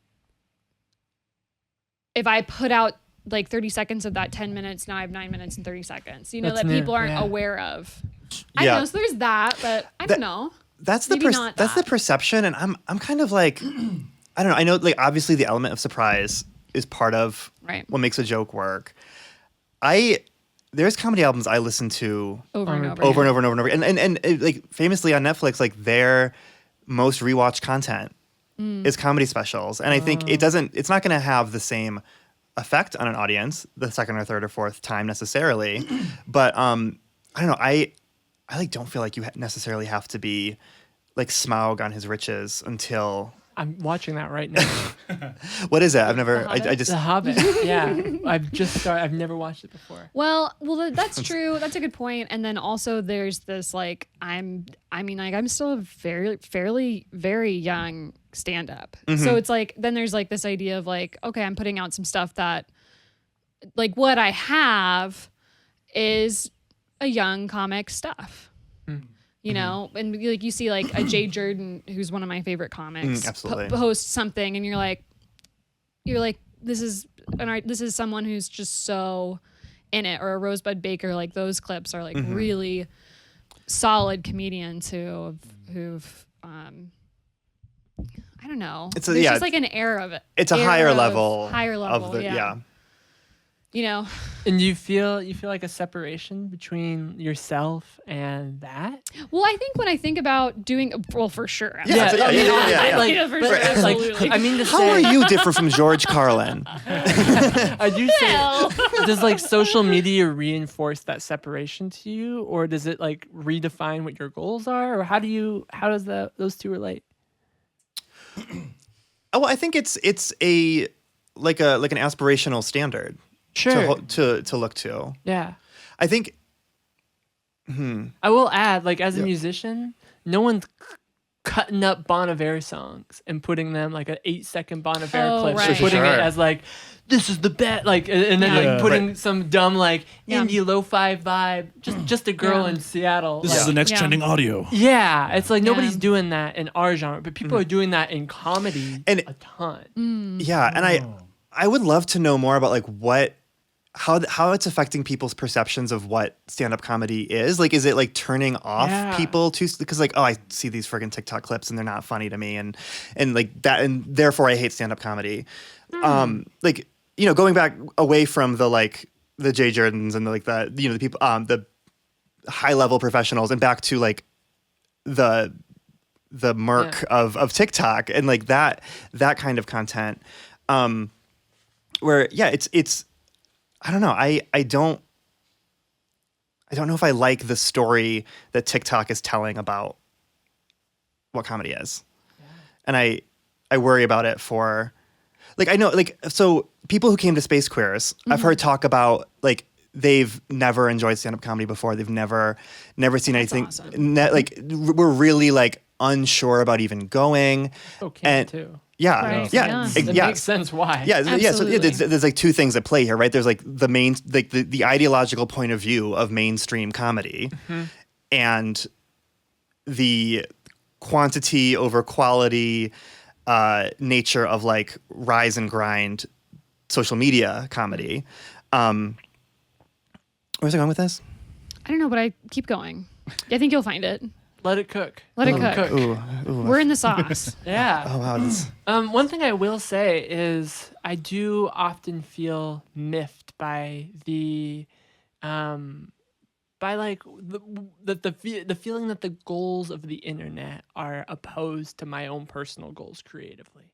if I put out like 30 seconds of that 10 minutes, now I have 9 minutes and 30 seconds, That's that new. people aren't Yeah. aware of. I don't know. So there's that, but I don't know. That's Maybe not that's the that. perception, and I'm kind of like, I don't know. I know like obviously the element of surprise is part of Right. what makes a joke work. There's comedy albums I listen to Over and over. over and over and over and over, and like famously on Netflix, like their most rewatched content is comedy specials, and I think it's not going to have the same effect on an audience the second or third or fourth time necessarily, but I don't know. I like don't feel like you necessarily have to be like Smaug on his riches until. I'm watching that right now. What is it? I've never. I Hobbit? just. The Hobbit. Yeah, I've just started. I've never watched it before. Well, that's true. That's a good point. And then also there's this like I'm still a fairly very young stand up. So it's like then there's like this idea of like, okay, I'm putting out some stuff that like what I have is a young comic stuff. And like you see like a Jay Jordan, who's one of my favorite comics, absolutely. post something, and you're like, this is someone who's just so in it, or a Rosebud Baker. Like those clips are like really solid comedians who've I don't know. It's There's just like an air of it. It's a higher level of the yeah. And you feel like a separation between yourself and that? Well, I think when I think about doing, well, for sure. Yeah. For sure, like, absolutely. I mean to How say, are you different from George Carlin? I do say, Well. does like social media reinforce that separation to you, or does it like redefine what your goals are, or how does those two relate? Oh, I think it's a like an aspirational standard. Sure. To look to. Yeah. I think. I will add, like, as a musician, no one's cutting up Bon Iver songs and putting them like an 8-second Bon Iver clip, right. and putting Sure. it as like, this is the bet, like, and then like putting Right. some dumb like Yeah. indie lo-fi vibe, just a girl Yeah. in Seattle. This like- is the next Yeah. trending audio. yeah, it's like nobody's Yeah. doing that in our genre, but people are doing that in comedy And- a ton. Yeah, and I would love to know more about like how it's affecting people's perceptions of what stand-up comedy is. Like, is it like turning off Yeah. people because like, oh, I see these friggin' TikTok clips and they're not funny to me, and like that, and therefore I hate stand-up comedy. Like, going back away from the Jay Jordans and the people, the high-level professionals, and back to like the murk of TikTok and like that kind of content, where it's I don't know. I don't know if I like the story that TikTok is telling about what comedy is. Yeah. And I worry about it for like, I know, like, so people who came to Space Queers, I've heard talk about like they've never enjoyed stand-up comedy before. They've never seen anything. awesome. We're really like unsure about even going. Okay, too. Yeah, Right, yeah, yeah. It makes sense why. Yeah, So Absolutely. there's like two things at play here, right? There's like the main, like the ideological point of view of mainstream comedy, and the quantity over quality, nature of like rise and grind social media comedy. Where's I going with this? I don't know, but I keep going. I think you'll find it. Let it cook. Let it cook. Ooh, We're in the sauce. Yeah. oh wow. This, One thing I will say is I do often feel miffed by the the feeling that the goals of the internet are opposed to my own personal goals creatively.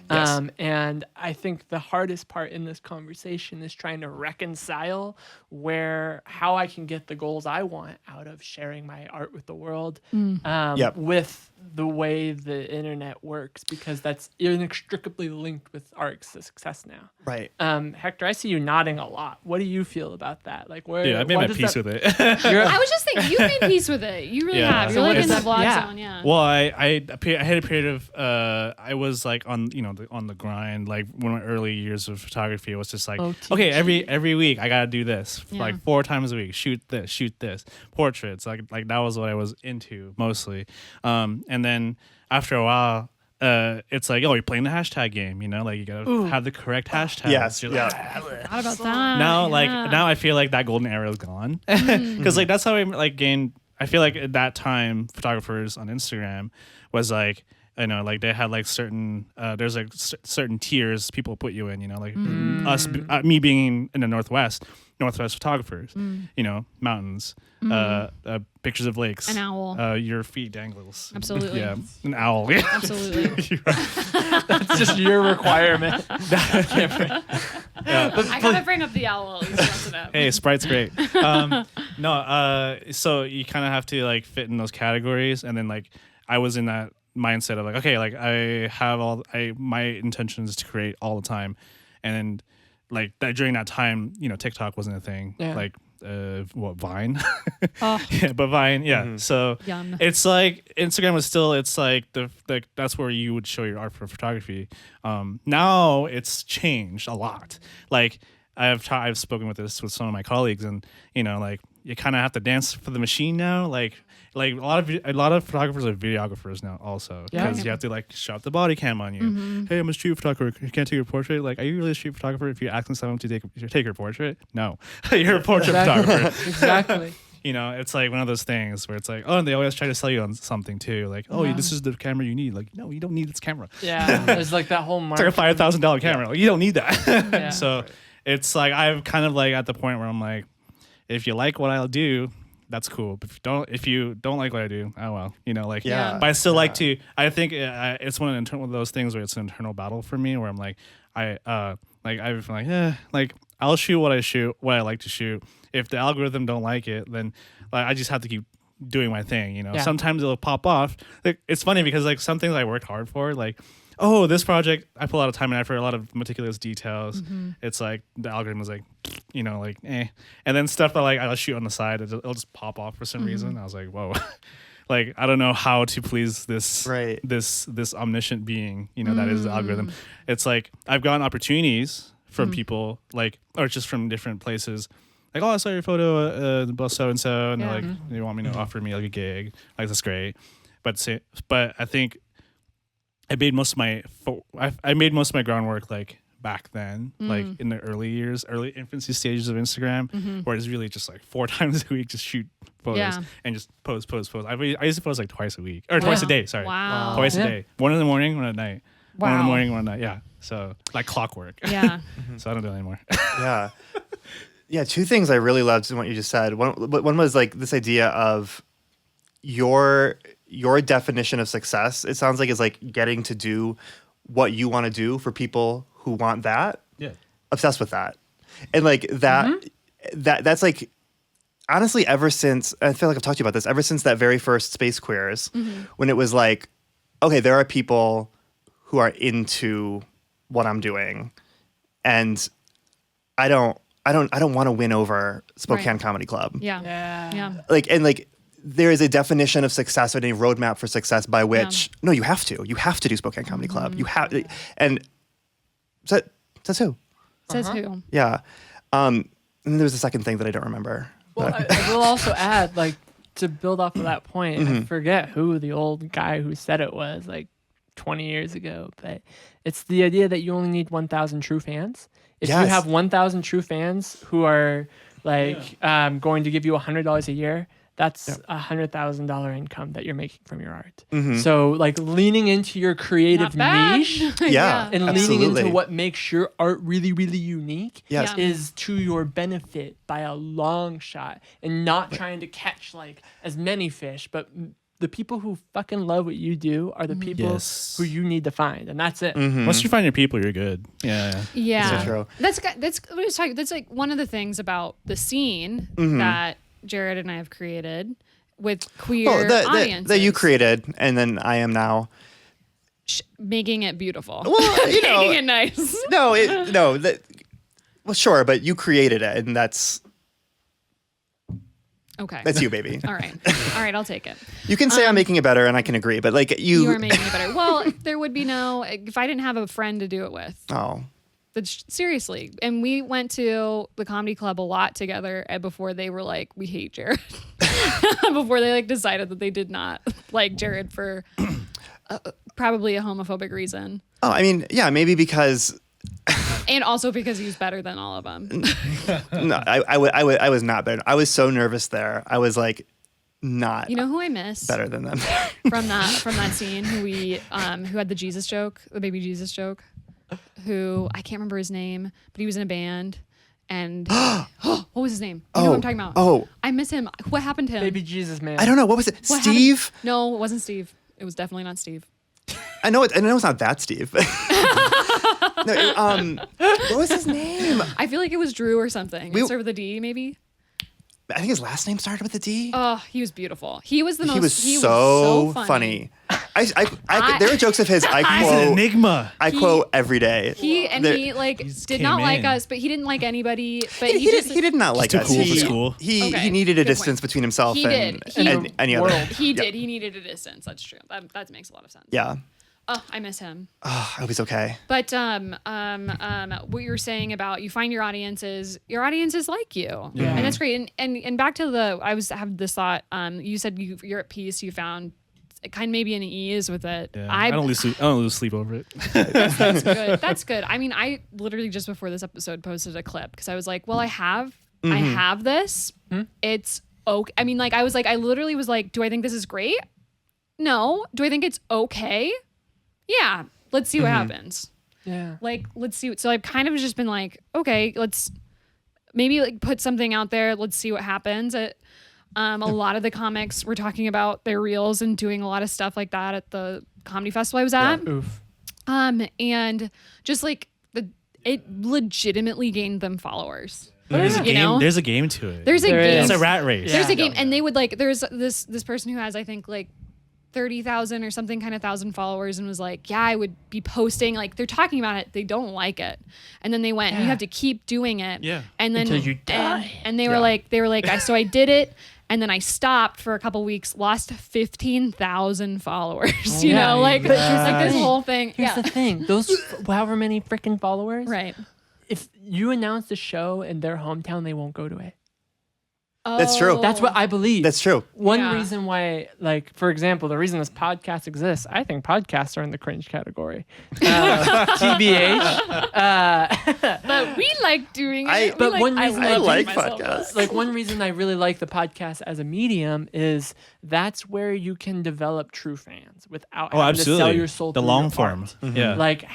Yes. And I think the hardest part in this conversation is trying to reconcile how I can get the goals I want out of sharing my art with the world with the way the internet works, because that's inextricably linked with art success now. right. Hector, I see you nodding a lot. What do you feel about that? Like, where? Dude, I made my peace with it. I was just thinking, you've made peace with it. You really Yeah. have. So You're like what in the is that- vlog yeah. zone, yeah. Well, I had a period of I was like on on the grind. Like one of my early years of photography, it was just like, OTG. okay, every week I gotta do this Yeah. like 4 times a week. Shoot this, portraits. Like that was what I was into mostly. And then after a while, it's like, oh, you're playing the hashtag game. Like you gotta have the correct hashtag. Yes. You're Yeah. like, Thought about that. now yeah. now I feel like that golden era is gone, because like that's how I like gained. I feel like at that time photographers on Instagram was like, like they had like certain there's like certain tiers people put you in, like us me being in the northwest photographers, mountains, pictures of lakes, An owl. your feet dangles, Absolutely. yeah, an owl. Absolutely. That's just your requirement. I gotta bring up the owl at least once in a Hey, Sprite's great. So you kind of have to like fit in those categories, and then like I was in that mindset of like, okay, like I have my intention is to create all the time, and then like that during that time, TikTok wasn't a thing. Yeah. Like Vine? Oh. Yeah, but Vine, yeah. So Yum. it's like Instagram was still. It's like that's where you would show your art for photography. Now it's changed a lot. Like I've spoken with some of my colleagues, and like you kind of have to dance for the machine now. Like a lot of photographers are videographers now also, because you have to like shut the body cam on you. Hey, I'm a street photographer. You can't take your portrait. Like, are you really a street photographer if you're asking someone to take your portrait? No, you're a portrait photographer. Exactly. It's like one of those things where it's like, oh, and they always try to sell you on something too. Like, oh, this is the camera you need. Like, no, you don't need this camera. Yeah, there's like that whole It's like a $5,000 camera. Like, you don't need that. Yeah. So it's like I'm kind of like at the point where I'm like, if you like what I'll do, that's cool. But if you don't like what I do, oh well, like. Yeah. But I still like to. I think it's one of those things where it's an internal battle for me, where I'm like, I've I'll shoot what I like to shoot. If the algorithm don't like it, then like I just have to keep doing my thing. Yeah. Sometimes it'll pop off. Like, it's funny because like some things I worked hard for, like, oh, this project I put a lot of time and effort, a lot of meticulous details. It's like the algorithm is like, like eh. And then stuff that like I'll shoot on the side, it'll just pop off for some reason. I was like, whoa. Like, I don't know how to please this this omniscient being, that is the algorithm. It's like I've gotten opportunities from people, like, or just from different places. Like, oh, I saw your photo about so and so, and they're like, they want me to offer me like a gig. Like, that's great. But I think I made most of my groundwork like back then, like in the early infancy stages of Instagram, where it's really just like 4 times a week, just shoot photos and just post. I used to post like twice a week or twice a day. Sorry, Wow. twice a day. One in the morning, one at night. One in the Wow. morning, one at night. Yeah. So like clockwork. Yeah. So I don't do it anymore. Yeah. Yeah, 2 things I really loved in what you just said. One was like this idea of your definition of success. It sounds like is like getting to do what you want to do for people who want that. Yeah. Obsessed with that. And like that's like honestly ever since, I feel like I've talked to you about this, ever since that very first Space Queers, when it was like, okay, there are people who are into what I'm doing, and I don't want to win over Spokane Right. Comedy Club. Yeah. Like there is a definition of success and a roadmap for success by which no, you have to do Spokane Comedy Club. You have, and says who? Says who? Yeah. And then there was a second thing that I don't remember. Well, I will also add, like, to build off of that point, I forget who the old guy who said it was. Like, 20 years ago, but it's the idea that you only need 1,000 true fans. If you Yes. have 1,000 true fans who are like going to give you $100 a year, that's $100,000 income that you're making from your art. So like leaning into your creative Not bad. niche Yeah. and leaning into Absolutely. what makes your art really, really unique Yes. Yeah. is to your benefit by a long shot, and not trying to catch like as many fish, but the people who fucking love what you do are the people Yes. who you need to find, and that's it. Once you find your people, you're good. Yeah. Yeah, So true. that's what I was talking. That's like one of the things about the scene that Jared and I have created with queer audiences. that you created, and then I am now. making it beautiful. Well, you know, making it nice. Well, sure, but you created it, and that's Okay. you, baby. All right. All right. I'll take it. You can say I'm making it better, and I can agree, but like You are making it better. Well, there would be if I didn't have a friend to do it with. Oh, Seriously. And we went to the comedy club a lot together before they were like, we hate Jared. Before they like decided that they did not like Jared for probably a homophobic reason. oh, I mean, yeah, maybe because And also because he was better than all of them. no, I was not better. I was so nervous there. I was like, not You know who I miss better than them. from that scene? Who had the Jesus joke, the baby Jesus joke? Who I can't remember his name, but he was in a band. And what was his name? You know what I'm talking about? Oh, I miss him. What happened to him? Baby Jesus, man. I don't know. What was it? What Steve? happened? No, it wasn't Steve. It was definitely not Steve. I know it's not that Steve. No, what was his name? I feel like it was Drew or something. We- It started with a D, maybe. I think his last name started with a D. Oh, he was beautiful. He was the most. He was so funny. There are jokes of his I He's an quote. enigma. I quote every day. He like just did came not like in. us, but he didn't like anybody. But He did not like too us. cool for He- school. He Okay, needed a good distance point. between himself He and, did. He- and any other. World. He did. He needed a distance. That's true. That makes a lot of sense. Yeah. Oh, I miss him. Oh, I hope he's okay. But what you were saying about you find your audiences like you, Yeah. and that's great. And back to have this thought. You said you're at peace. You found kind of maybe an ease with it. Yeah. I don't lose sleep over it. That's good. That's good. I mean, I literally just before this episode posted a clip because I was like, well, I have this. It's okay. I mean, like I literally was like, do I think this is great? No. Do I think it's okay? Yeah. Let's see what happens. Yeah. Like, let's see. So I've kind of just been like, okay, let's maybe like put something out there. Let's see what happens. A lot of the comics were talking about their reels and doing a lot of stuff like that at the comedy festival I was at. Oof. And just like it legitimately gained them followers. There's a You game. know? There's a game to it. There's a There game. is. It's a rat race. There's Yeah. a game, and they would like. There's this person who has I think like 30,000 or something kind of thousand followers, and was like, yeah, I would be posting like they're talking about it. They don't like it, and then they went. You Yeah. have to keep doing it. Yeah. And then Until you die. And they were like, so I did it. And then I stopped for a couple weeks, lost 15,000 followers. You Yeah, know, like you- like this whole thing. Here's Yeah. the thing. Those however many freaking followers. Right. If you announce the show in their hometown, they won't go to it. That's true. That's what I believe. That's true. One Yeah. reason why, like, for example, the reason this podcast exists, I think podcasts are in the cringe category. TBH. But we like doing I- it. But We one reason I do like myself podcasts. up. like one reason I really like the podcast as a medium is that's where you can develop true fans without Oh, having to sell absolutely. your soul The through long your form. art. Yeah. Like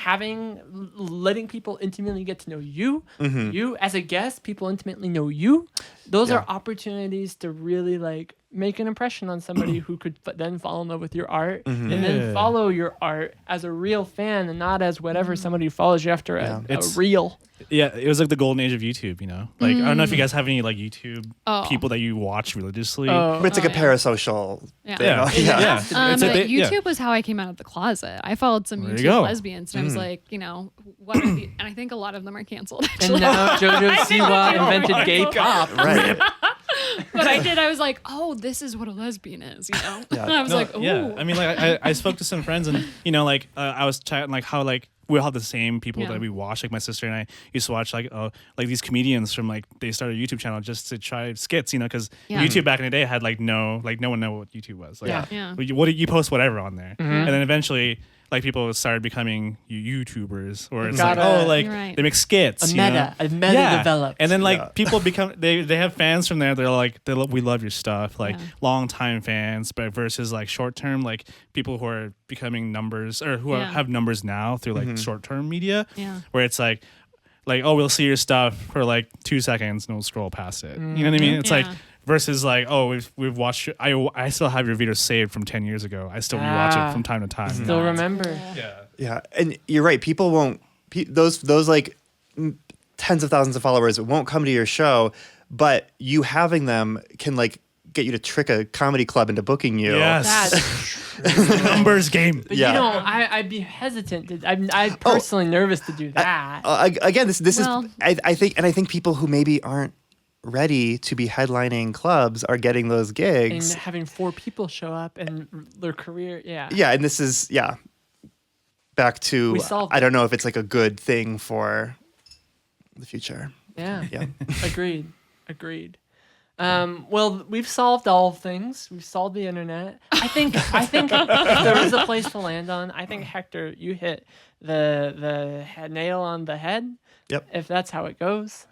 letting people intimately get to know you, you as a guest, people intimately know you. Those are opportunities to really like make an impression on somebody who could then fall in love with your art and then Yeah. follow your art as a real fan and not as whatever somebody who follows you after a It's- reel. Yeah, it was like the golden age of YouTube, you know? Like, I don't know if you guys have any, like, YouTube Oh. people that you watch religiously. But it's like a yeah. parasocial Yeah. thing. Yeah. Yeah. It's like But they- yeah. YouTube was how I came out of the closet. I followed some There you YouTube go. lesbians, and I was like, you know, what are the? And I think a lot of them are canceled. Actually. And now JoJo Siwa invented gay pop. Right. But I was like, oh, this is what a lesbian is, you know? Yeah. And I was No, like, ooh. yeah. I mean, like, I spoke to some friends, and, you know, like, I was chatting, like, how, like, we all have the same people Yeah. that we watch. Like, my sister and I used to watch, like these comedians from, like, they started a YouTube channel just to try skits, you know, because Yeah. YouTube back in the day had, no one know what YouTube was. Like, Yeah. Yeah. you post whatever on there. And then eventually, like people started becoming YouTubers, or it's Gotta- like, oh, like You're right. they make skits. A you know? meta. A meta developed. And then like Yeah. people become they have fans from there. They're like we love your stuff, like Yeah. long time fans, but versus like short term, like people who are becoming numbers or who Yeah. have numbers now through like short term media, Yeah. where it's like oh, we'll see your stuff for like 2 seconds and we'll scroll past it. You know what I mean? It's like Yeah. versus like, oh, we've watched it. I still have your videos saved from 10 years ago. I still rewatch Ah. it from time to time. Still remember. Yeah. Yeah, and you're right. People won't those like tens of thousands of followers won't come to your show, but you having them can like get you to trick a comedy club into booking you. Yes. That's Numbers game. But Yeah. you know, I'd be hesitant. I'm personally nervous to do that. Again, this Well- is I think people who maybe aren't ready to be headlining clubs are getting those and gigs. having 4 people show up and their career, yeah. Yeah, and this is back to We solved I don't know if it's like a good thing for the future. Yeah. Yeah. Agreed. Well, we've solved all things. We've solved the internet. I think if there was a place to land on, I think Hector, you hit the nail on the head. Yep. If that's how it goes.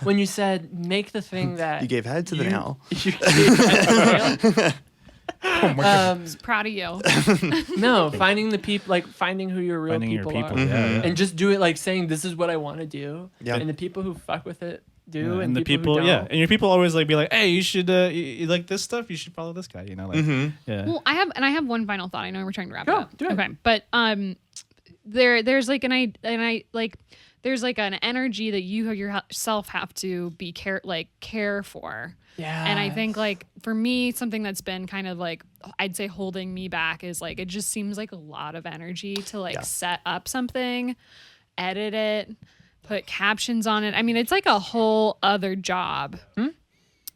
When you said make the thing that You gave head to the nail. You gave head to the nail. Proud of you. No, finding the people, like finding who your real Finding your people, people. are, Yeah. and just do it like saying this is what I want to do, Yeah. and the people who fuck with it do, And the people, who yeah, don't. and your people always like be like, hey, you should, you like this stuff, you should follow this guy, you know, like, yeah. Well, I have one final thought. I know we're trying to wrap Go, it up. do it. Okay, but there's like there's like an energy that you yourself have to be care for. Yeah. And I think like for me, something that's been kind of like I'd say holding me back is like it just seems like a lot of energy to like set up something, edit it, put captions on it. I mean, it's like a whole other job.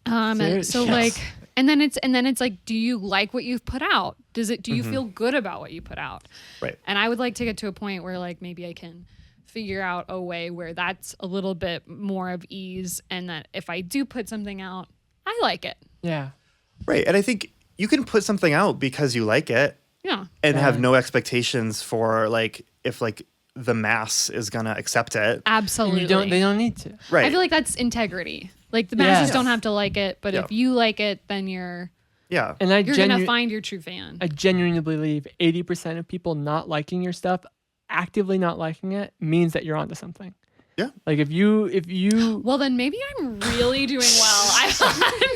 So like and then it's like, do you like what you've put out? Do you feel good about what you put out? Right. And I would like to get to a point where like maybe I can figure out a way where that's a little bit more of ease, and that if I do put something out, I like it. Yeah. Right. And I think you can put something out because you like it Yeah. and have no expectations for like if like the mass is gonna accept it. Absolutely. They don't need to. Right. I feel like that's integrity. Like the masses Yes. don't have to like it, but if you like it, then you're Yeah. And I gonna find your true fan. I genuinely believe 80% of people not liking your stuff, actively not liking it, means that you're onto something. Yeah. Like if you Well, then maybe I'm really doing well.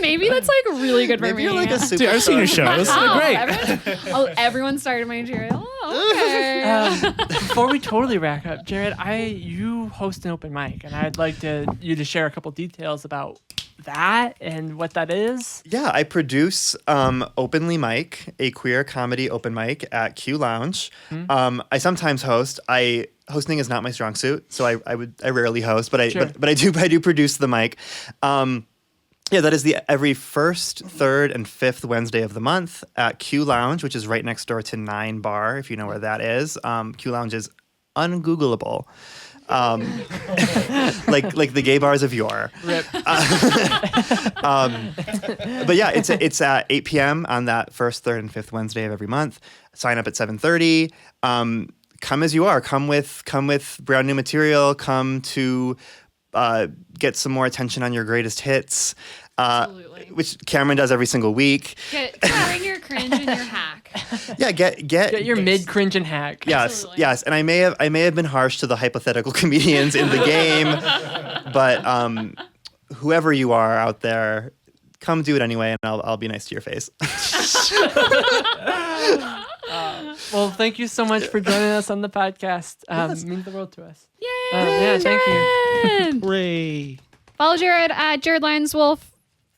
Maybe that's like really good for Maybe me. you're like a super Dude, I've seen your shows. Wow, They're great. Everyone started my cheer. Oh, okay. before we totally wrap up, Jared, you host an open mic, and I'd like you to share a couple details about that and what that is. Yeah, I produce Openly Mic, a queer comedy open mic at Q Lounge. I sometimes host. Hosting is not my strong suit, so I rarely host, but I do produce the mic. Yeah, that is every first, third, and fifth Wednesday of the month at Q Lounge, which is right next door to 9 Bar, if you know where that is. Q Lounge is ungoogleable. Like the gay bars of yore. Rip. But yeah, it's at 8 p.m. on that first, third, and fifth Wednesday of every month. Sign up at 7:30. Come as you are. Come with brand new material. Come to get some more attention on your greatest hits. Absolutely. Which Camrynne does every single week. Bring your cringe and your hack. Yeah, Get your mid cringe and hack. Yes, Absolutely. yes, and I may have been harsh to the hypothetical comedians in the game, but whoever you are out there, come do it anyway, and I'll be nice to your face. Well, thank you so much for joining us on the podcast. It means the world to us. Yay! Yeah, thank you. Jared! Hooray. Follow Jared at Jared Lyons Wolf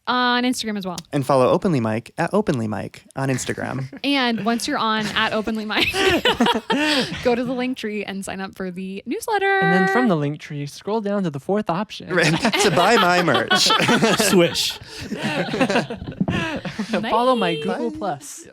on Instagram as well. And follow Openly Mic at Openly Mic on Instagram. And once you're on at Openly Mic, go to the link tree and sign up for the newsletter. And then from the link tree, scroll down to the fourth option. To buy my merch. Swish. Follow my Bye. Google Plus.